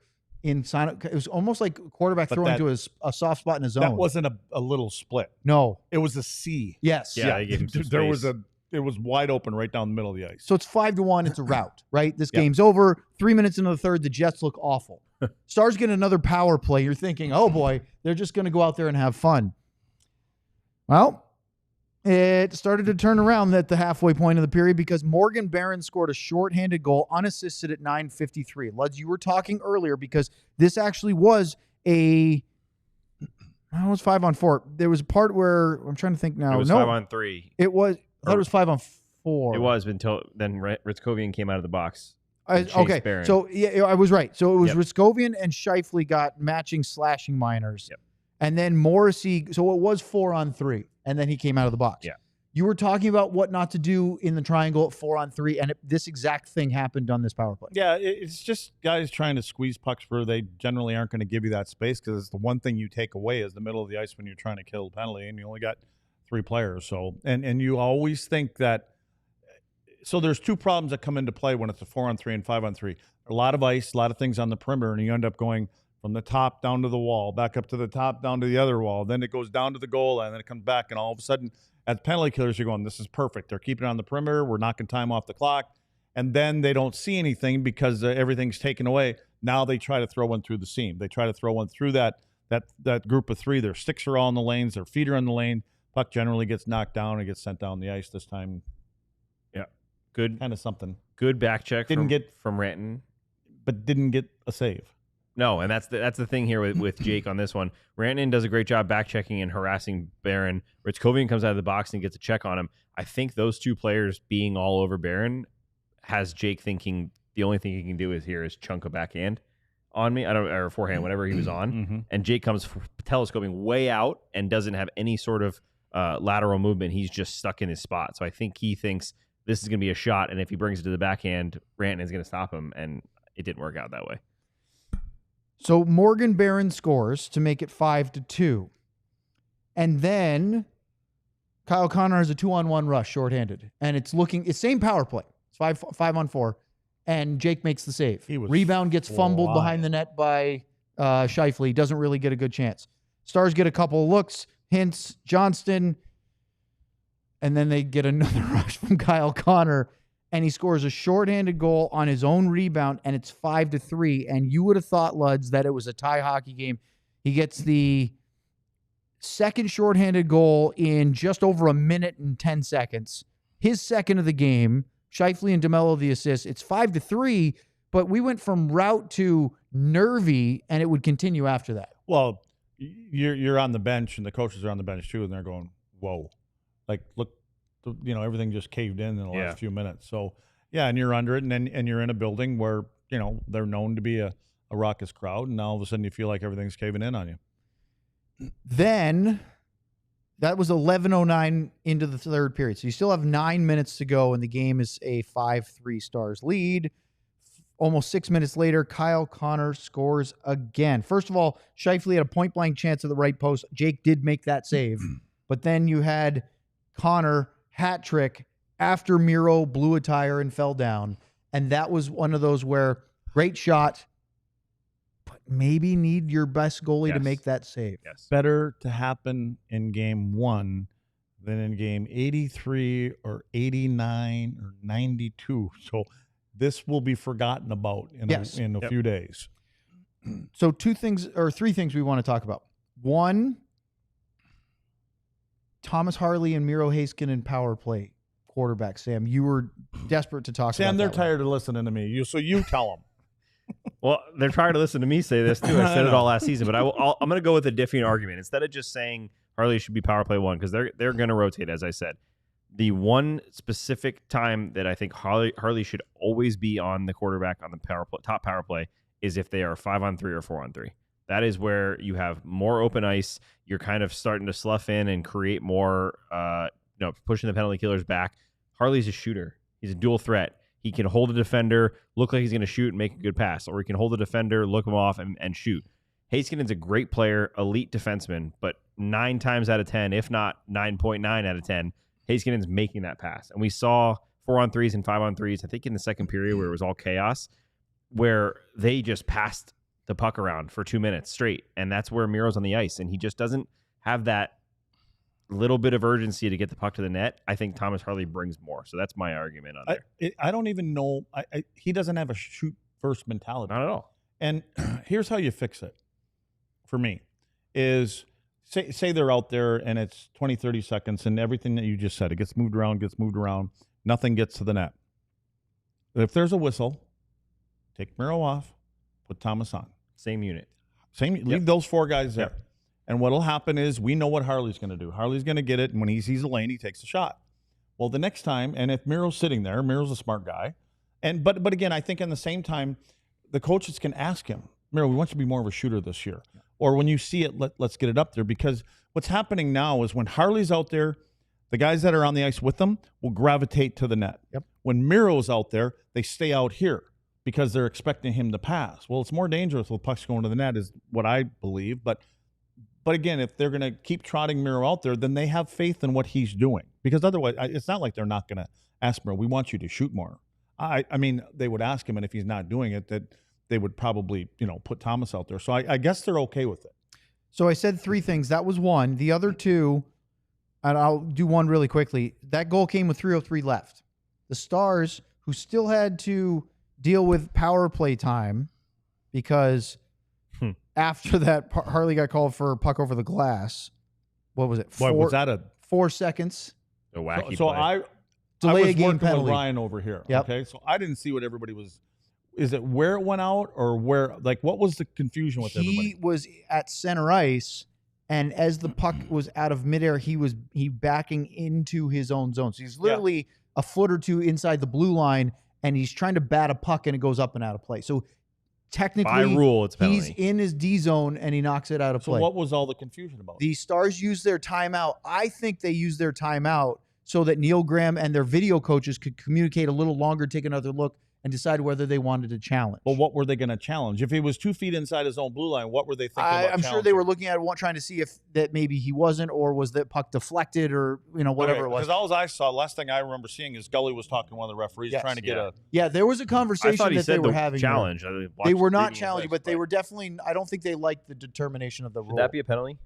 It was almost like a quarterback But throwing that- to a soft spot in his zone. that wasn't a little split. No. It was a C. Yes. Yeah, they gave him some There was space. it was wide open right down the middle of the ice. So it's 5-1. It's a rout, right? This Yep. game's over. 3 minutes into the third, the Jets look awful. Stars get another power play. You're thinking, oh boy, they're just going to go out there and have fun. Well, it started to turn around at the halfway point of the period because Morgan Barron scored a shorthanded goal unassisted at 9:53. Luds, you were talking earlier because this actually was it was 5-on-4. There was a part where I'm trying to think now. It was no, 5-on-3. it was. I thought it was 5-on-4. It was until then Ritzkovian came out of the box. Chase Okay, Barron. so yeah, I was right. So it was Yep. Riskovian and Scheifele got matching slashing minors. Yep. And then Morrissey, so it was 4-on-3, and then he came out of the box. Yeah. You were talking about what not to do in the triangle at 4-on-3, and this exact thing happened on this power play. Yeah, it's just guys trying to squeeze pucks where they generally aren't going to give you that space because it's the one thing you take away is the middle of the ice when you're trying to kill a penalty, and you only got 3 players. So and you always think that. So there's 2 problems that come into play when it's a 4-on-3 and 5-on-3. A lot of ice, a lot of things on the perimeter, and you end up going from the top down to the wall, back up to the top, down to the other wall. Then it goes down to the goal, and then it comes back, and all of a sudden, as penalty killers, you're going, this is perfect. They're keeping it on the perimeter. We're knocking time off the clock. And then they don't see anything because everything's taken away. Now they try to throw one through the seam. They try to throw one through that group of 3. Their sticks are all in the lanes. Their feet are in the lane. Puck generally gets knocked down and gets sent down the ice this time. Yeah. Good Kind of something. good back check Didn't get- from Ranton. But didn't get a save. No, and that's the thing here with Jake on this one. Rantanen does a great job back checking and harassing Barron. Ritzkovian comes out of the box and gets a check on him. I think those 2 players being all over Barron has Jake thinking the only thing he can do is chunk a backhand on me, or forehand, whatever he was on. Mm-hmm. And Jake comes telescoping way out and doesn't have any sort of lateral movement. He's just stuck in his spot. So I think he thinks this is going to be a shot, and if he brings it to the backhand, Rantanen is going to stop him, and it didn't work out that way. So Morgan Barron scores to make it 5-2. And then Kyle Connor has a 2-on-1 rush shorthanded. And it's same power play. It's 5-on-4. And Jake makes the save. He was Rebound gets fumbled flying. behind the net by Scheifele. Doesn't really get a good chance. Stars get a couple of looks, hints, Johnston. And then they get another rush from Kyle Connor. And he scores a shorthanded goal on his own rebound, and it's 5-3. And you would have thought, Luds, that it was a tie hockey game. He gets the second shorthanded goal in just over a minute and 10 seconds. His second of the game. Scheifele and DeMello the assist. It's 5-3, but we went from rout to nervy, and it would continue after that. Well, you're on the bench, and the coaches are on the bench too, and they're going, whoa. Like, look, everything just caved in the last few minutes. So, yeah, and you're under it, and you're in a building where, they're known to be a raucous crowd, and now all of a sudden you feel like everything's caving in on you. Then that was 11:09 into the third period. So you still have 9 minutes to go, and the game is a 5-3 Stars lead. Almost 6 minutes later, Kyle Connor scores again. First of all, Scheifele had a point-blank chance at the right post. Jake did make that save. But then you had Connor hat trick after Miro blew a tire and fell down. And that was one of those where great shot, but maybe need your best goalie to Yes. make that save. Yes. Better to happen in game 1 than in game 83 or 89 or 92. So this will be forgotten about in a few days. So three things we want to talk about. One, Thomas Harley and Miro Heiskanen power play quarterback. Sam, you were desperate to talk about Sam, they're that tired of listening to me. So you tell them. Well, they're trying to listen to me say this too. I said it all last season, but I'm going to go with a different argument. Instead of just saying Harley should be power play 1, because they're going to rotate, as I said. The one specific time that I think Harley should always be on the quarterback on the top power play is if they are 5-on-3 or 4-on-3. That is where you have more open ice. You're kind of starting to slough in and create more, pushing the penalty killers back. Harley's a shooter. He's a dual threat. He can hold a defender, look like he's going to shoot and make a good pass, or he can hold a defender, look him off, and shoot. Heiskanen's a great player, elite defenseman, but 9 times out of 10, if not 9.9 out of 10, Heiskanen's making that pass. And we saw 4-on-3s and 5-on-3s, I think in the second period where it was all chaos, where they just passed the puck around for 2 minutes straight, and that's where Miro's on the ice, and he just doesn't have that little bit of urgency to get the puck to the net. I think Thomas Harley brings more. So that's my argument on there. I don't even know. He doesn't have a shoot first mentality. Not at all. And here's how you fix it for me is say they're out there and it's 20, 30 seconds and everything that you just said, it gets moved around. Nothing gets to the net. If there's a whistle, take Miro off, put Thomas on. Same unit. Leave those 4 guys there. Yep. And what will happen is we know what Harley's going to do. Harley's going to get it, and when he sees a lane, he takes a shot. Well, the next time, and if Miro's sitting there, Miro's a smart guy. But again, I think in the same time, the coaches can ask him, Miro, we want you to be more of a shooter this year. Yeah. Or when you see it, let's get it up there. Because what's happening now is when Harley's out there, the guys that are on the ice with them will gravitate to the net. Yep. When Miro's out there, they stay out here because they're expecting him to pass. Well, it's more dangerous with pucks going to the net is what I believe. But again, if they're going to keep trotting Miro out there, then they have faith in what he's doing. Because otherwise, it's not like they're not going to ask Miro, we want you to shoot more. I mean, they would ask him, and if he's not doing it, that they would probably, put Thomas out there. So I guess they're okay with it. So I said 3 things. That was one. The other 2, and I'll do one really quickly. That goal came with 3:03 left. The Stars, who still had to deal with power play time because after that, Harley got called for a puck over the glass. What was it? Was that 4 seconds? A wacky so play. I Delay was a game working penalty. with Ryan over here. Yep. Okay, so I didn't see what everybody was. Is it where it went out or where? Like, what was the confusion with everybody? He was at center ice, and as the puck was out of midair, he backing into his own zone. So he's literally a foot or 2 inside the blue line, and he's trying to bat a puck, and it goes up and out of play. So technically, by rule, it's penalty. He's in his D zone, and he knocks it out of play. So what was all the confusion about? The Stars used their timeout. I think they used their timeout so that Neil Graham and their video coaches could communicate a little longer, take another look, and decide whether they wanted to challenge. But what were they going to challenge? If he was 2 feet inside his own blue line, what were they thinking about I'm sure they were looking at it, trying to see if that maybe he wasn't, or was that puck deflected, or whatever it was. Because all I saw, last thing I remember seeing is Gully was talking to one of the referees, trying to get a. Yeah, there was a conversation that they were having. Challenge. They were not challenging, but they were definitely. I don't think they liked the determination of the rule. Should that be a penalty?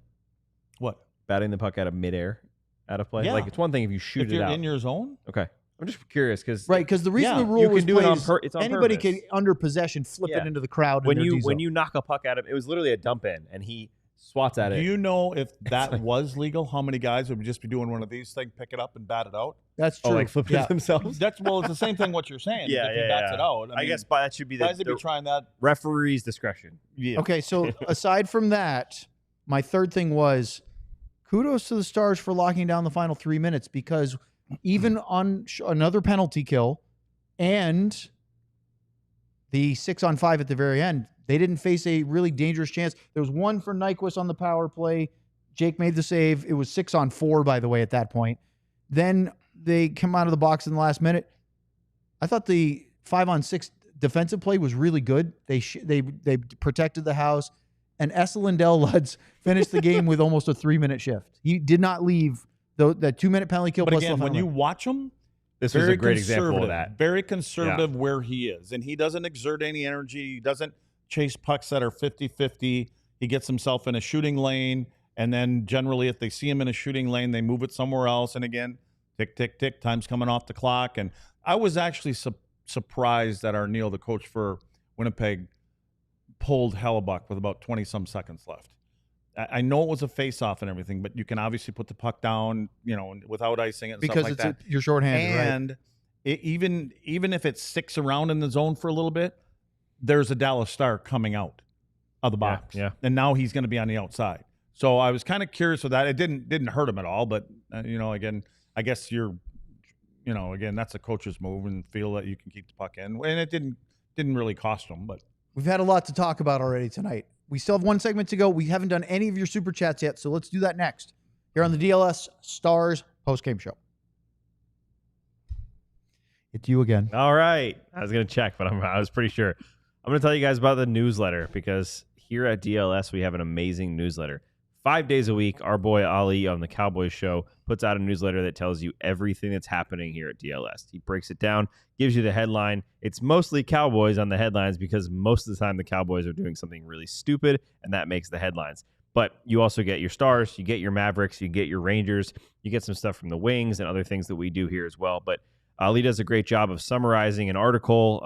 What? Batting the puck out of midair, out of play. Yeah. Like, it's one thing if you shoot if you're it out in your zone. Okay. I'm just curious because the reason the rule you was can do it played it's on anybody purpose. can under possession flip it into the crowd when you knock a puck at him. It was literally a dump in, and he swats at it. Do you know if that was legal? How many guys would just be doing one of these things, pick it up and bat it out? That's true. Oh, like flipping it themselves. It's the same thing. What you're saying? If he bats it out. I guess that should be guys would be trying that. Referee's discretion. Yeah. Okay, so aside from that, my third thing was kudos to the Stars for locking down the final 3 minutes, because even on another penalty kill and the 6-on-5 at the very end, they didn't face a really dangerous chance. There was one for Nyquist on the power play. Jake made the save. It was 6-on-4, by the way, at that point. Then they come out of the box in the last minute. I thought the 5-on-6 defensive play was really good. They protected the house. And Lindell Luds finished the game with almost a 3-minute shift. He did not leave that 2-minute penalty kill. But plus again, when you watch him, this was a great example of that. Very conservative where he is. And he doesn't exert any energy. He doesn't chase pucks that are 50-50. He gets himself in a shooting lane, And then generally, if they see him in a shooting lane, they move it somewhere else. And again, tick, tick, tick, time's coming off the clock. And I was actually surprised that Arneal, the coach for Winnipeg, pulled Hellebuck with about 20-some seconds left. I know it was a face-off and everything, but you can obviously put the puck down, without icing it and because stuff like that. You're shorthanded, right? And even if it sticks around in the zone for a little bit, there's a Dallas Star coming out of the box. Yeah. And now he's going to be on the outside. So I was kind of curious with that. It didn't hurt him at all, but again, I guess again, that's a coach's move and feel that you can keep the puck in. And it didn't really cost him, but we've had a lot to talk about already tonight. We still have one segment to go. We haven't done any of your super chats yet, so let's do that next here on the DLS Stars postgame show. It's you again. All right. I was going to check, but I was pretty sure. I'm going to tell you guys about the newsletter because here at DLS, we have an amazing newsletter. 5 days a week, our boy Ali on the Cowboys Show puts out a newsletter that tells you everything that's happening here at DLS. He breaks it down, gives you the headline. It's mostly Cowboys on the headlines because most of the time the Cowboys are doing something really stupid, and that makes the headlines. But you also get your Stars, you get your Mavericks, you get your Rangers, you get some stuff from the Wings and other things that we do here as well. But Ali does a great job of summarizing an article,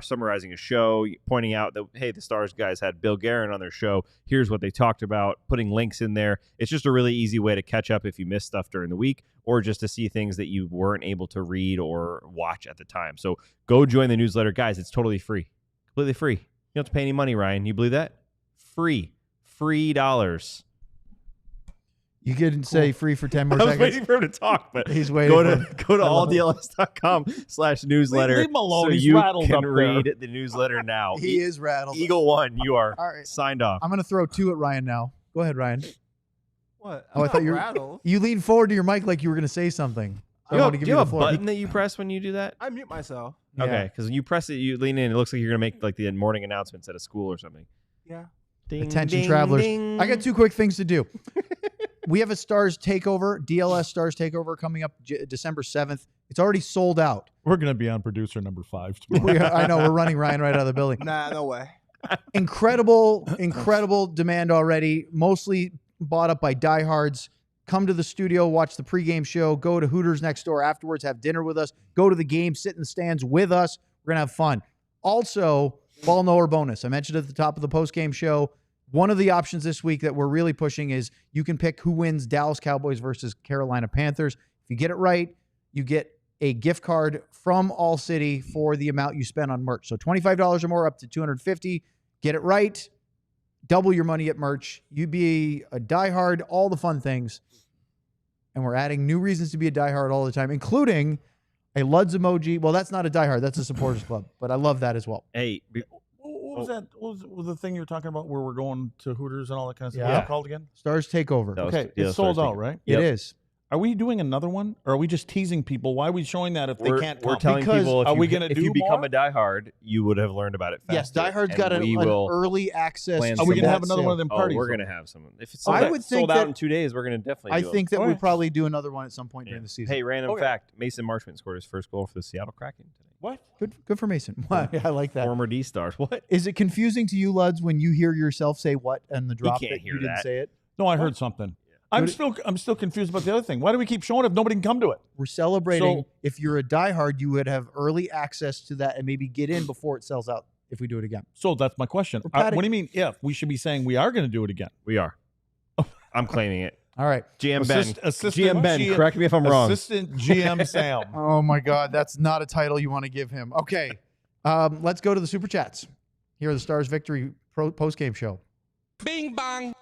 summarizing a show, pointing out that, hey, the Stars guys had Bill Guerin on their show. Here's what they talked about, putting links in there. It's just a really easy way to catch up if you missed stuff during the week or just to see things that you weren't able to read or watch at the time. So go join the newsletter. Guys, it's totally free. Completely free. You don't have to pay any money, Ryan. You believe that? Free. $3. You couldn't say free for 10 more I was seconds. waiting for him to talk, but He's waiting. go to alldls.com/newsletter Leave him alone. so He's you rattled can up there. read the newsletter now. He is rattled. Eagle One, you are All right. signed off. I'm going to throw 2 at Ryan now. Go ahead, Ryan. What? Oh, I thought you were rattled. You leaned forward to your mic like you were going to say something. So Do I want to give you you have the a floor. button that you press when you do that? I mute myself. Yeah. Okay, because when you press it, you lean in. It looks like you're going to make like the morning announcements at a school or something. Yeah. Ding, Attention ding, travelers. ding. I got 2 quick things to do. We have a Stars takeover, DLS Stars takeover coming up December 7th. It's already sold out. we're going to be on producer number 5 tomorrow. I know we're running Ryan right out of the building. Nah, no way. Incredible demand already. Mostly bought up by diehards. Come to the studio, watch the pregame show, go to Hooters next door afterwards, have dinner with us, go to the game, sit in the stands with us. We're going to have fun. Also, ball knower bonus. I mentioned at the top of the postgame show, one of the options this week that we're really pushing is you can pick who wins Dallas Cowboys versus Carolina Panthers. If you get it right, you get a gift card from ALLCITY for the amount you spend on merch. So $25 or more up to $250. Get it right. Double your money at merch. You be a diehard, all the fun things. And we're adding new reasons to be a diehard all the time, including a Luds emoji. Well, that's not a diehard. That's a supporters club. But I love that as well. Hey, What was that? What was the thing you were talking about where we're going to Hooters and all that kind of stuff? Yeah. What's it called again? Stars Takeover. That was- Okay, yeah, it's sold Stars out, Takeover. right? Yep. It is. Are we doing another one, or are we just teasing people? Why are we showing that if they can't come? We're telling Because people if are you, we gonna if do you become more? a diehard, you would have learned about it faster. Yes, diehard's and got an we will early access. plan to Are we going to that have another sale. one of them parties? we're though? going to have some. If it's I sold, would think sold that- out in 2 days, we're going to definitely I do think that Okay. we'll probably do another one at some point during the season. Hey, random Okay. fact, Mason Marchment scored his first goal for the Seattle Kraken today. What? Good for Mason. I like that. Former D-Stars. What? Is it confusing to you, Luds, when you hear yourself say what and the drop can't that hear you didn't that. say it? No, I heard something. I'm still confused about the other thing. Why do we keep showing it if nobody can come to it? We're celebrating. So- If you're a diehard, you would have early access to that and maybe get in before it sells out if we do it again. So that's my question. We're patting- What do you mean if? We should be saying we are going to do it again. We are. I'm claiming it. All right. GM Ben. Assistant GM Ben, GM correct me if I'm wrong. Assistant GM Sam. Oh my God, that's not a title you want to give him. Okay, let's go to the super chats. Here are the Stars victory post-game show. Bing bang.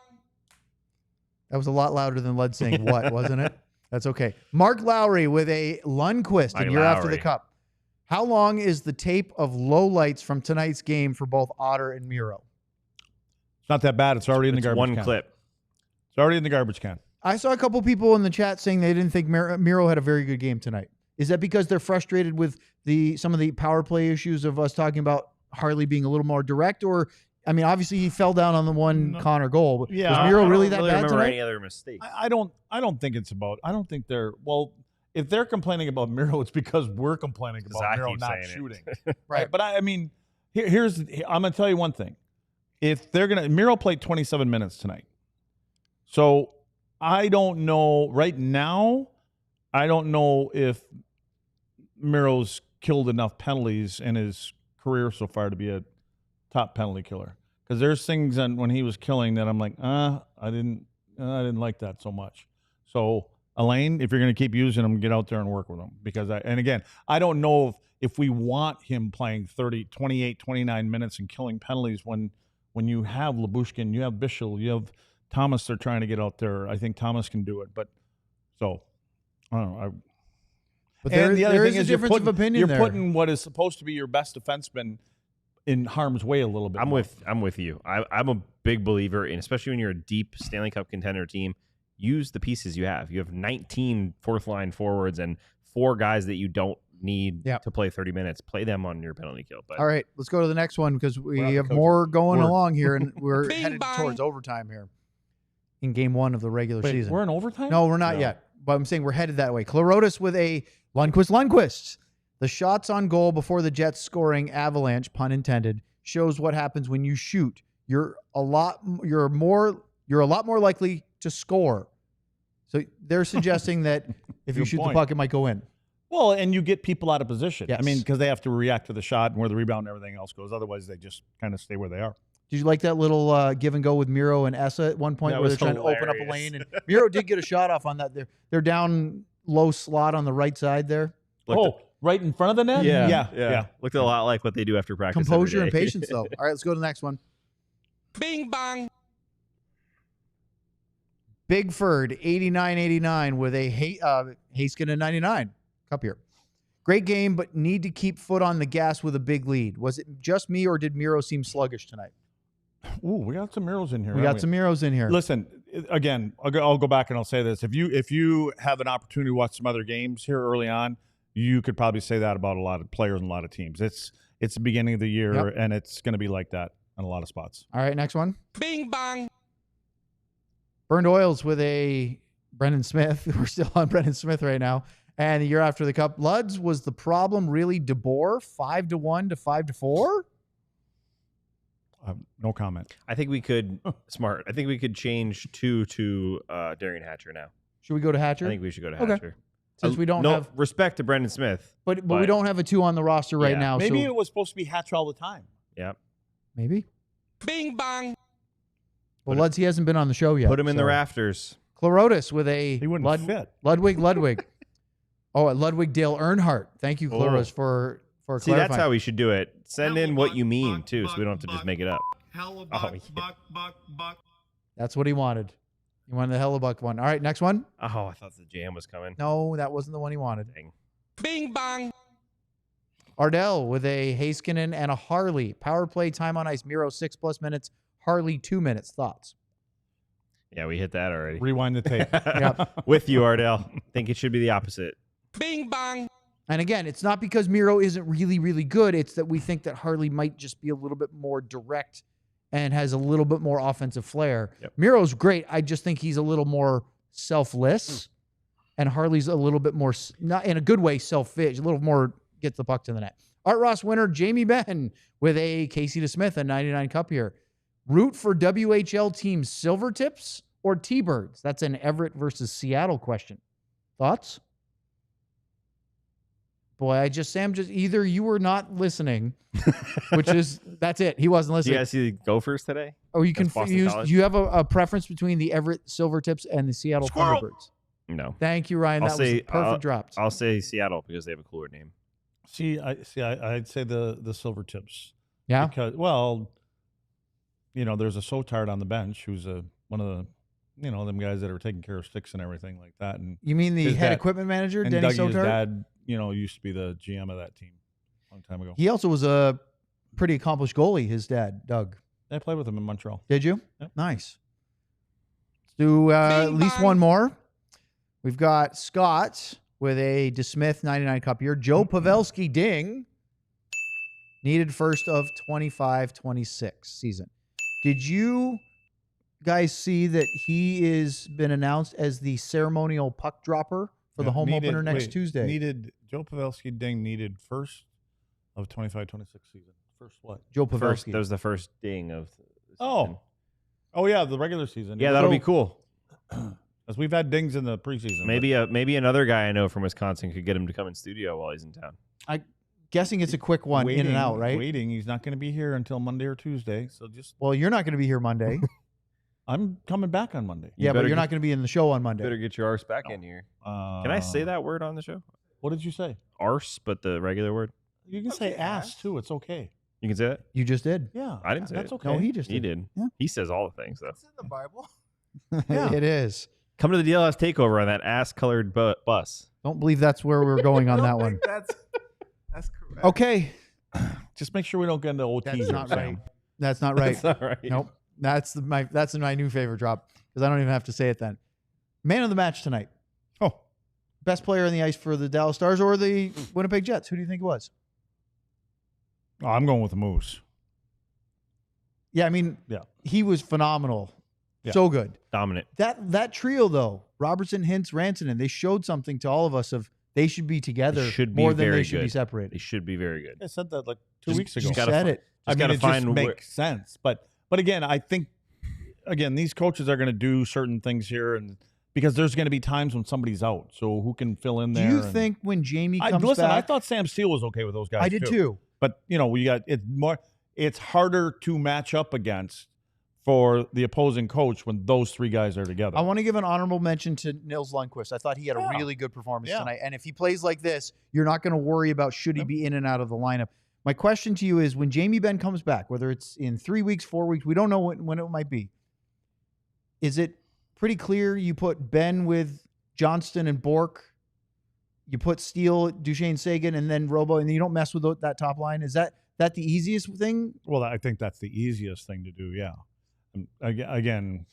That was a lot louder than Lud saying what, wasn't it? That's okay. Mark Lowry with a Lundqvist Mike in year after the Lowry. cup. How long is the tape of lowlights from tonight's game for both Otter and Miro? It's not that bad. It's already in the It's garbage one can. clip. It's already in the garbage can. I saw a couple people in the chat saying they didn't think Miro had a very good game tonight. Is that because they're frustrated with some of the power play issues of us talking about Harley being a little more direct? Or, I mean, obviously he fell down on the one Connor goal. But Yeah, was Miro I really don't that really bad remember tonight? any other mistakes. I don't think it's about. I don't think they're well. If they're complaining about Miro, it's because we're complaining 'Cause about I Miro keep not saying it. shooting. Right. But I mean, I'm going to tell you one thing. If they're going to Miro played 27 minutes tonight. So I don't know right now. I don't know if Miro's killed enough penalties in his career so far to be a top penalty killer. Because there's things when he was killing that I'm like, I didn't like that so much. So Elaine, if you're going to keep using him, get out there and work with him. Because I don't know if we want him playing 30, 28, 29 minutes and killing penalties when you have Lyubushkin, you have Bichel, you have Thomas. They're trying to get out there. I think Thomas can do it, but so I don't know. But And the other there thing is a difference of opinion You're there. putting what is supposed to be your best defenseman in harm's way a little bit. I'm more. with you. I'm a big believer in, especially when you're a deep Stanley Cup contender team, use the pieces you have. You have 19 fourth line forwards and 4 guys that you don't need to play 30 minutes. Play them on your penalty kill. But All right, let's go to the next one because we We're have on more going Word. along here, and we're Bing headed bong. towards overtime here in game 1 of the regular Wait, season. we're in overtime? No, we're not yet. But I'm saying we're headed that way. Klorotis with a Lundqvist. The shots on goal before the Jets scoring avalanche, pun intended, shows what happens when you shoot. You're a lot more likely to score. So they're suggesting that if you Good shoot the point. puck, it might go in. Well, and you get people out of position. Yes. I mean, because they have to react to the shot and where the rebound and everything else goes. Otherwise, they just kind of stay where they are. Did you like that little give and go with Miro and Essa at one point That where they're was trying to open up a hilarious. lane? And Miro did get a shot off on that. They're down low slot on the right side there. Right in front of the net? yeah. Looked a lot like what they do after practice. every Composure and day. patience, though. All right, let's go to the next one. Bing bong. Bigford, 89-89 with a Haskin 99 cup here. Great game, but need to keep foot on the gas with a big lead. Was it just me, or did Miro seem sluggish tonight? Ooh, we got some Miros in here. We got some Miros in here. Listen, again, I'll go back and I'll say this. If you have an opportunity to watch some other games here early on, you could probably say that about a lot of players and a lot of teams. It's the beginning of the year, Yep. and it's going to be like that in a lot of spots. All right, next one. Bing bong. Burned Oils with a Brendan Smith. We're still on Brendan Smith right now. And the year after the cup, Luds was the problem really DeBoer 5-1 to 5-4? No comment. I think we could smart. I think we could change 2 to Darian Hatcher now. Should we go to Hatcher? I think we should go to Okay. Hatcher. Since we don't no have, respect to Brendan Smith. but we don't have a 2 on the roster right Yeah. now. Maybe so it was supposed to be Hatcher all the time. Yeah. maybe. Bing bong. Well, Luds, he hasn't been on the show yet. Put him in the so. rafters. Klorotis with a He wouldn't fit. Ludwig. Oh, Ludwig Dale Earnhardt. Thank you, Kloros, for See, clarifying. that's how we should do it. Send in what you mean Buck, too, so we don't have to buck, just make it up. Hello, Oh, buck, yeah. buck. That's what he wanted. He wanted the Hellebuck one. All right, next one. Oh, I thought the jam was coming. No, that wasn't the one he wanted. Dang. Bing bong. Ardell with a Heiskanen and a Harley. Power play, time on ice, Miro 6+ minutes, Harley 2 minutes. Thoughts? Yeah, we hit that already. Rewind the tape. Yep. With you, Ardell. Think it should be the opposite. Bing bong. And again, it's not because Miro isn't really, really good. It's that we think that Harley might just be a little bit more direct and has a little bit more offensive flair. Yep. Miro's great. I just think he's a little more selfless. And Harley's a little bit more, not in a good way, selfish, a little more gets the puck to the net. Art Ross winner, Jamie Benn with a Casey DeSmith, a 99 cup here. Root for WHL teams, Silver Tips or T-Birds? That's an Everett versus Seattle question. Thoughts? Boy, Sam either you were not listening, that's it. He wasn't Did listening. you guys see the Gophers today? Or you That's Boston confused. College? Do you have a preference between the Everett Silver Tips and the Seattle Squirrel. Thunderbirds? No. Thank you, Ryan. I'll That was say- the perfect drops. I'll say Seattle because they have a cooler name. I'd say the Silver Tips. Yeah. Because, there's a Sotard on the bench who's one of the, them guys that are taking care of sticks and everything like that. And You mean the his head dad- equipment manager, and Denny Dougie's Sotar? dad, used to be the GM of that team a long time ago. He also was a pretty accomplished goalie, his dad, Doug. I played with him in Montreal. Did you? Yep. Nice. Let's do at Bing least bong. one more. We've got Scott with a DeSmith 99 cup here. Joe Pavelski ding. Needed first of 25-26 season. Did you guys see that he is been announced as the ceremonial puck dropper for the home opener next Tuesday? Joe Pavelski ding needed first of 25-26 season. First what? Joe First, Pavelski. that was the first ding of the season. Oh yeah, the regular season. Yeah, that'll So- be cool. As we've had dings in the preseason. Maybe another guy I know from Wisconsin could get him to come in studio while he's in town. I'm guessing it's a quick one in and out, right? He's not going to be here until Monday or Tuesday. So Well, you're not going to be here Monday. I'm coming back on Monday. Yeah, but you're not going to be in the show on Monday. Better get your arse back in here. Can I say that word on the show? What did you say? Arse, but the regular word. You can say ass too. It's okay. You can say that. You just did. Yeah, I didn't say that's it. okay. No, he just He did. did. Yeah. He says all the things though. It's in the Bible. Yeah. It is. Come to the DLS takeover on that ass-colored bus. Don't believe that's where we're going on that one. That's correct. Okay. Just make sure we don't get into OT. That's here, not Sam. right. That's not right. That's not right. Nope. That's my new favorite drop because I don't even have to say it then. Man of the match tonight. Oh, Best player on the ice for the Dallas Stars or the Winnipeg Jets? Who do you think it was? I'm going with the Moose. Yeah, I mean, Yeah. he was phenomenal. Yeah. So good. Dominant. That trio though, Robertson, Hintz, Rantanen, they showed something to all of us of they should be together They should be more than very they should be good. They separated. should be very good. I said that like 2 Just- weeks ago. You just gotta said fi- it. I mean, gotta it find just where- makes sense. But again, I think these coaches are going to do certain things here, and because there's going to be times when somebody's out, so who can fill in Do there? you and- think when Jamie comes listen, I back? thought Sam Steele was okay with those guys. I did too. But we got it's more. It's harder to match up against for the opposing coach when those three guys are together. I want to give an honorable mention to Nils Lundqvist. I thought he had a Yeah. really good performance Yeah. tonight. And if he plays like this, you're not going to worry about should he Yep. be in and out of the lineup. My question to you is when Jamie Benn comes back, whether it's in 3 weeks, 4 weeks, we don't know when it might be. Is it pretty clear you put Ben with Johnston and Bork, you put Steele, Duchesne, Sagan, and then Robo, and you don't mess with that top line? Is that the easiest thing? Well, I think that's the easiest thing to do. Yeah. Again,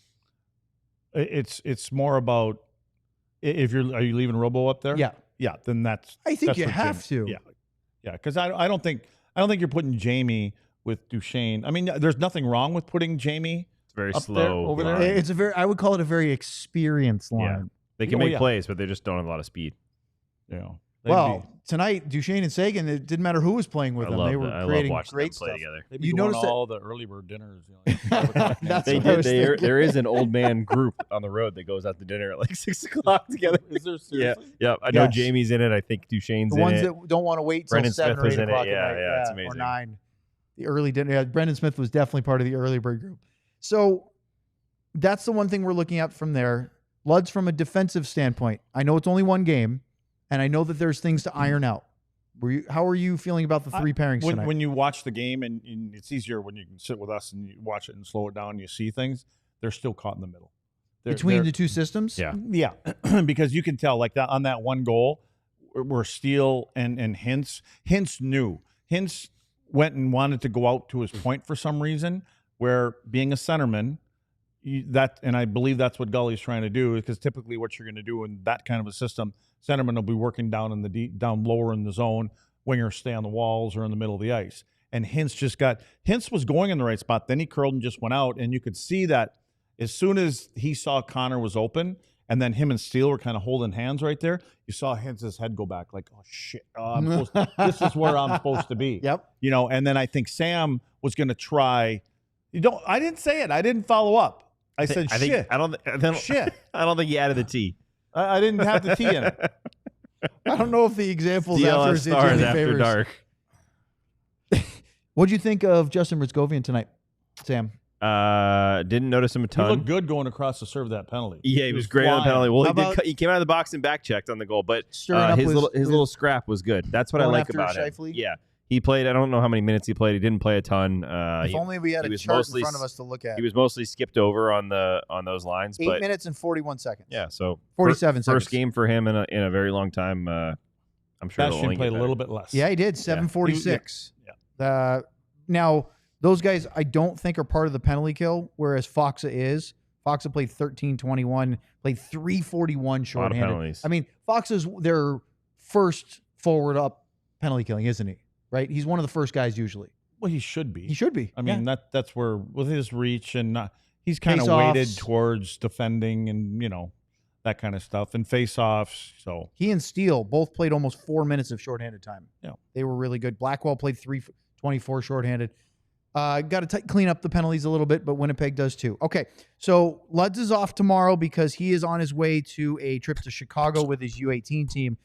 it's more about are you leaving Robo up there? Yeah. Then that's. I think that's you what have to. Yeah, because I don't think you're putting Jamie with Duchesne. I mean, there's nothing wrong with putting Jamie. It's very Up slow. there, over there? line. I would call it a very experienced line. Yeah. They can Oh, make yeah. plays, but they just don't have a lot of speed. Well, tonight, Duchesne and Sagan, it didn't matter who was playing with I them. love They were I love creating watching great them play stuff. together. they'd you be going notice to that- all the early bird dinners. That's They what I did. was thinking. There is an old man group on the road that goes out to dinner at like 6 o'clock together. Is there Yeah, seriously? yeah. I know Yes. Jamie's in it. I think Duchesne's The in ones it. that don't want to wait till Brendan 7 Smith or was 8 in it. o'clock at Yeah, night. yeah, it's Or amazing. 9. The early dinner. Yeah, Brendan Smith was definitely part of the early bird group. So that's the one thing we're looking at from there. Luds, from a defensive standpoint, I know it's only one game, and I know that there's things to iron out. How are you feeling about the three pairings tonight? When you watch the game, and it's easier when you can sit with us and you watch it and slow it down and you see things, they're still caught in the middle. Between the two systems? Yeah. Yeah, because you can tell, like that on that one goal, where Steele and Hintz knew. Hintz went and wanted to go out to his point for some reason, where being a centerman, and I believe that's what Gully's trying to do, because typically what you're going to do in that kind of a system, centerman will be working down in the down lower in the zone, wingers stay on the walls or in the middle of the ice. And Hintz was going in the right spot, then he curled and just went out, and you could see that as soon as he saw Connor was open, and then him and Steele were kind of holding hands right there, you saw Hintz's head go back like, oh shit, this is where I'm supposed to be. Yep. And then I think Sam was going to try. I didn't say it. I didn't follow up. I said shit. Shit. I don't think he added the T. I didn't have the T in it. I don't know if the examples DLS after did you stars any after favors. dark. What'd you think of Justin Ritzkovian tonight, Sam? Didn't notice him a He ton. looked good going across to serve that penalty. Yeah, he was great on the flying. penalty. Well, How about- he came out of the box and back checked on the goal, but Stirring up his with- little scrap was good. That's what I Going like after about him. Scheifele? Yeah, he played. I don't know how many minutes he played. He didn't play a ton. If only we had he a was chart in mostly front of us to look at. He was mostly skipped over on those lines. 8 but minutes and 41 seconds. yeah, so 47 seconds. First game for him in a very long time. I'm sure it'll Bastian only played get a better. little bit less. Yeah, he did. 746. Yeah. Now, those guys I don't think are part of the penalty kill, whereas Foxa is. Foxa played 13-21, played 341 A lot of shorthanded. penalties. I mean, Foxa's their first forward up penalty killing, isn't he? Right? He's one of the first guys usually. Well, he should be. He should be. I mean, Yeah. that's where with his reach and he's kind of Face-offs. weighted towards defending and that kind of stuff and face-offs. So He and Steele both played almost 4 minutes of shorthanded time. Yeah. They were really good. Blackwell played 324 shorthanded. Got to clean up the penalties a little bit, but Winnipeg does too. Okay, so Luds is off tomorrow because he is on his way to a trip to Chicago with his U18 team.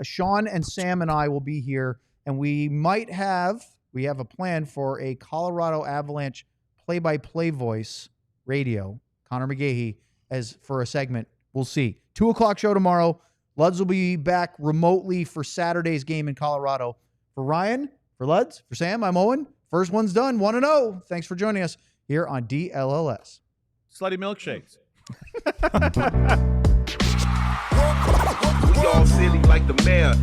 Sean and Sam and I will be here, and we have a plan for a Colorado Avalanche play-by-play voice radio, Connor McGahey, as for a segment. We'll see. 2:00 show tomorrow. Luds will be back remotely for Saturday's game in Colorado. For Ryan, for Luds, for Sam, I'm Owen. First one's done, 1-0. Thanks for joining us here on DLLS. Slutty milkshakes. We all silly like the mayor.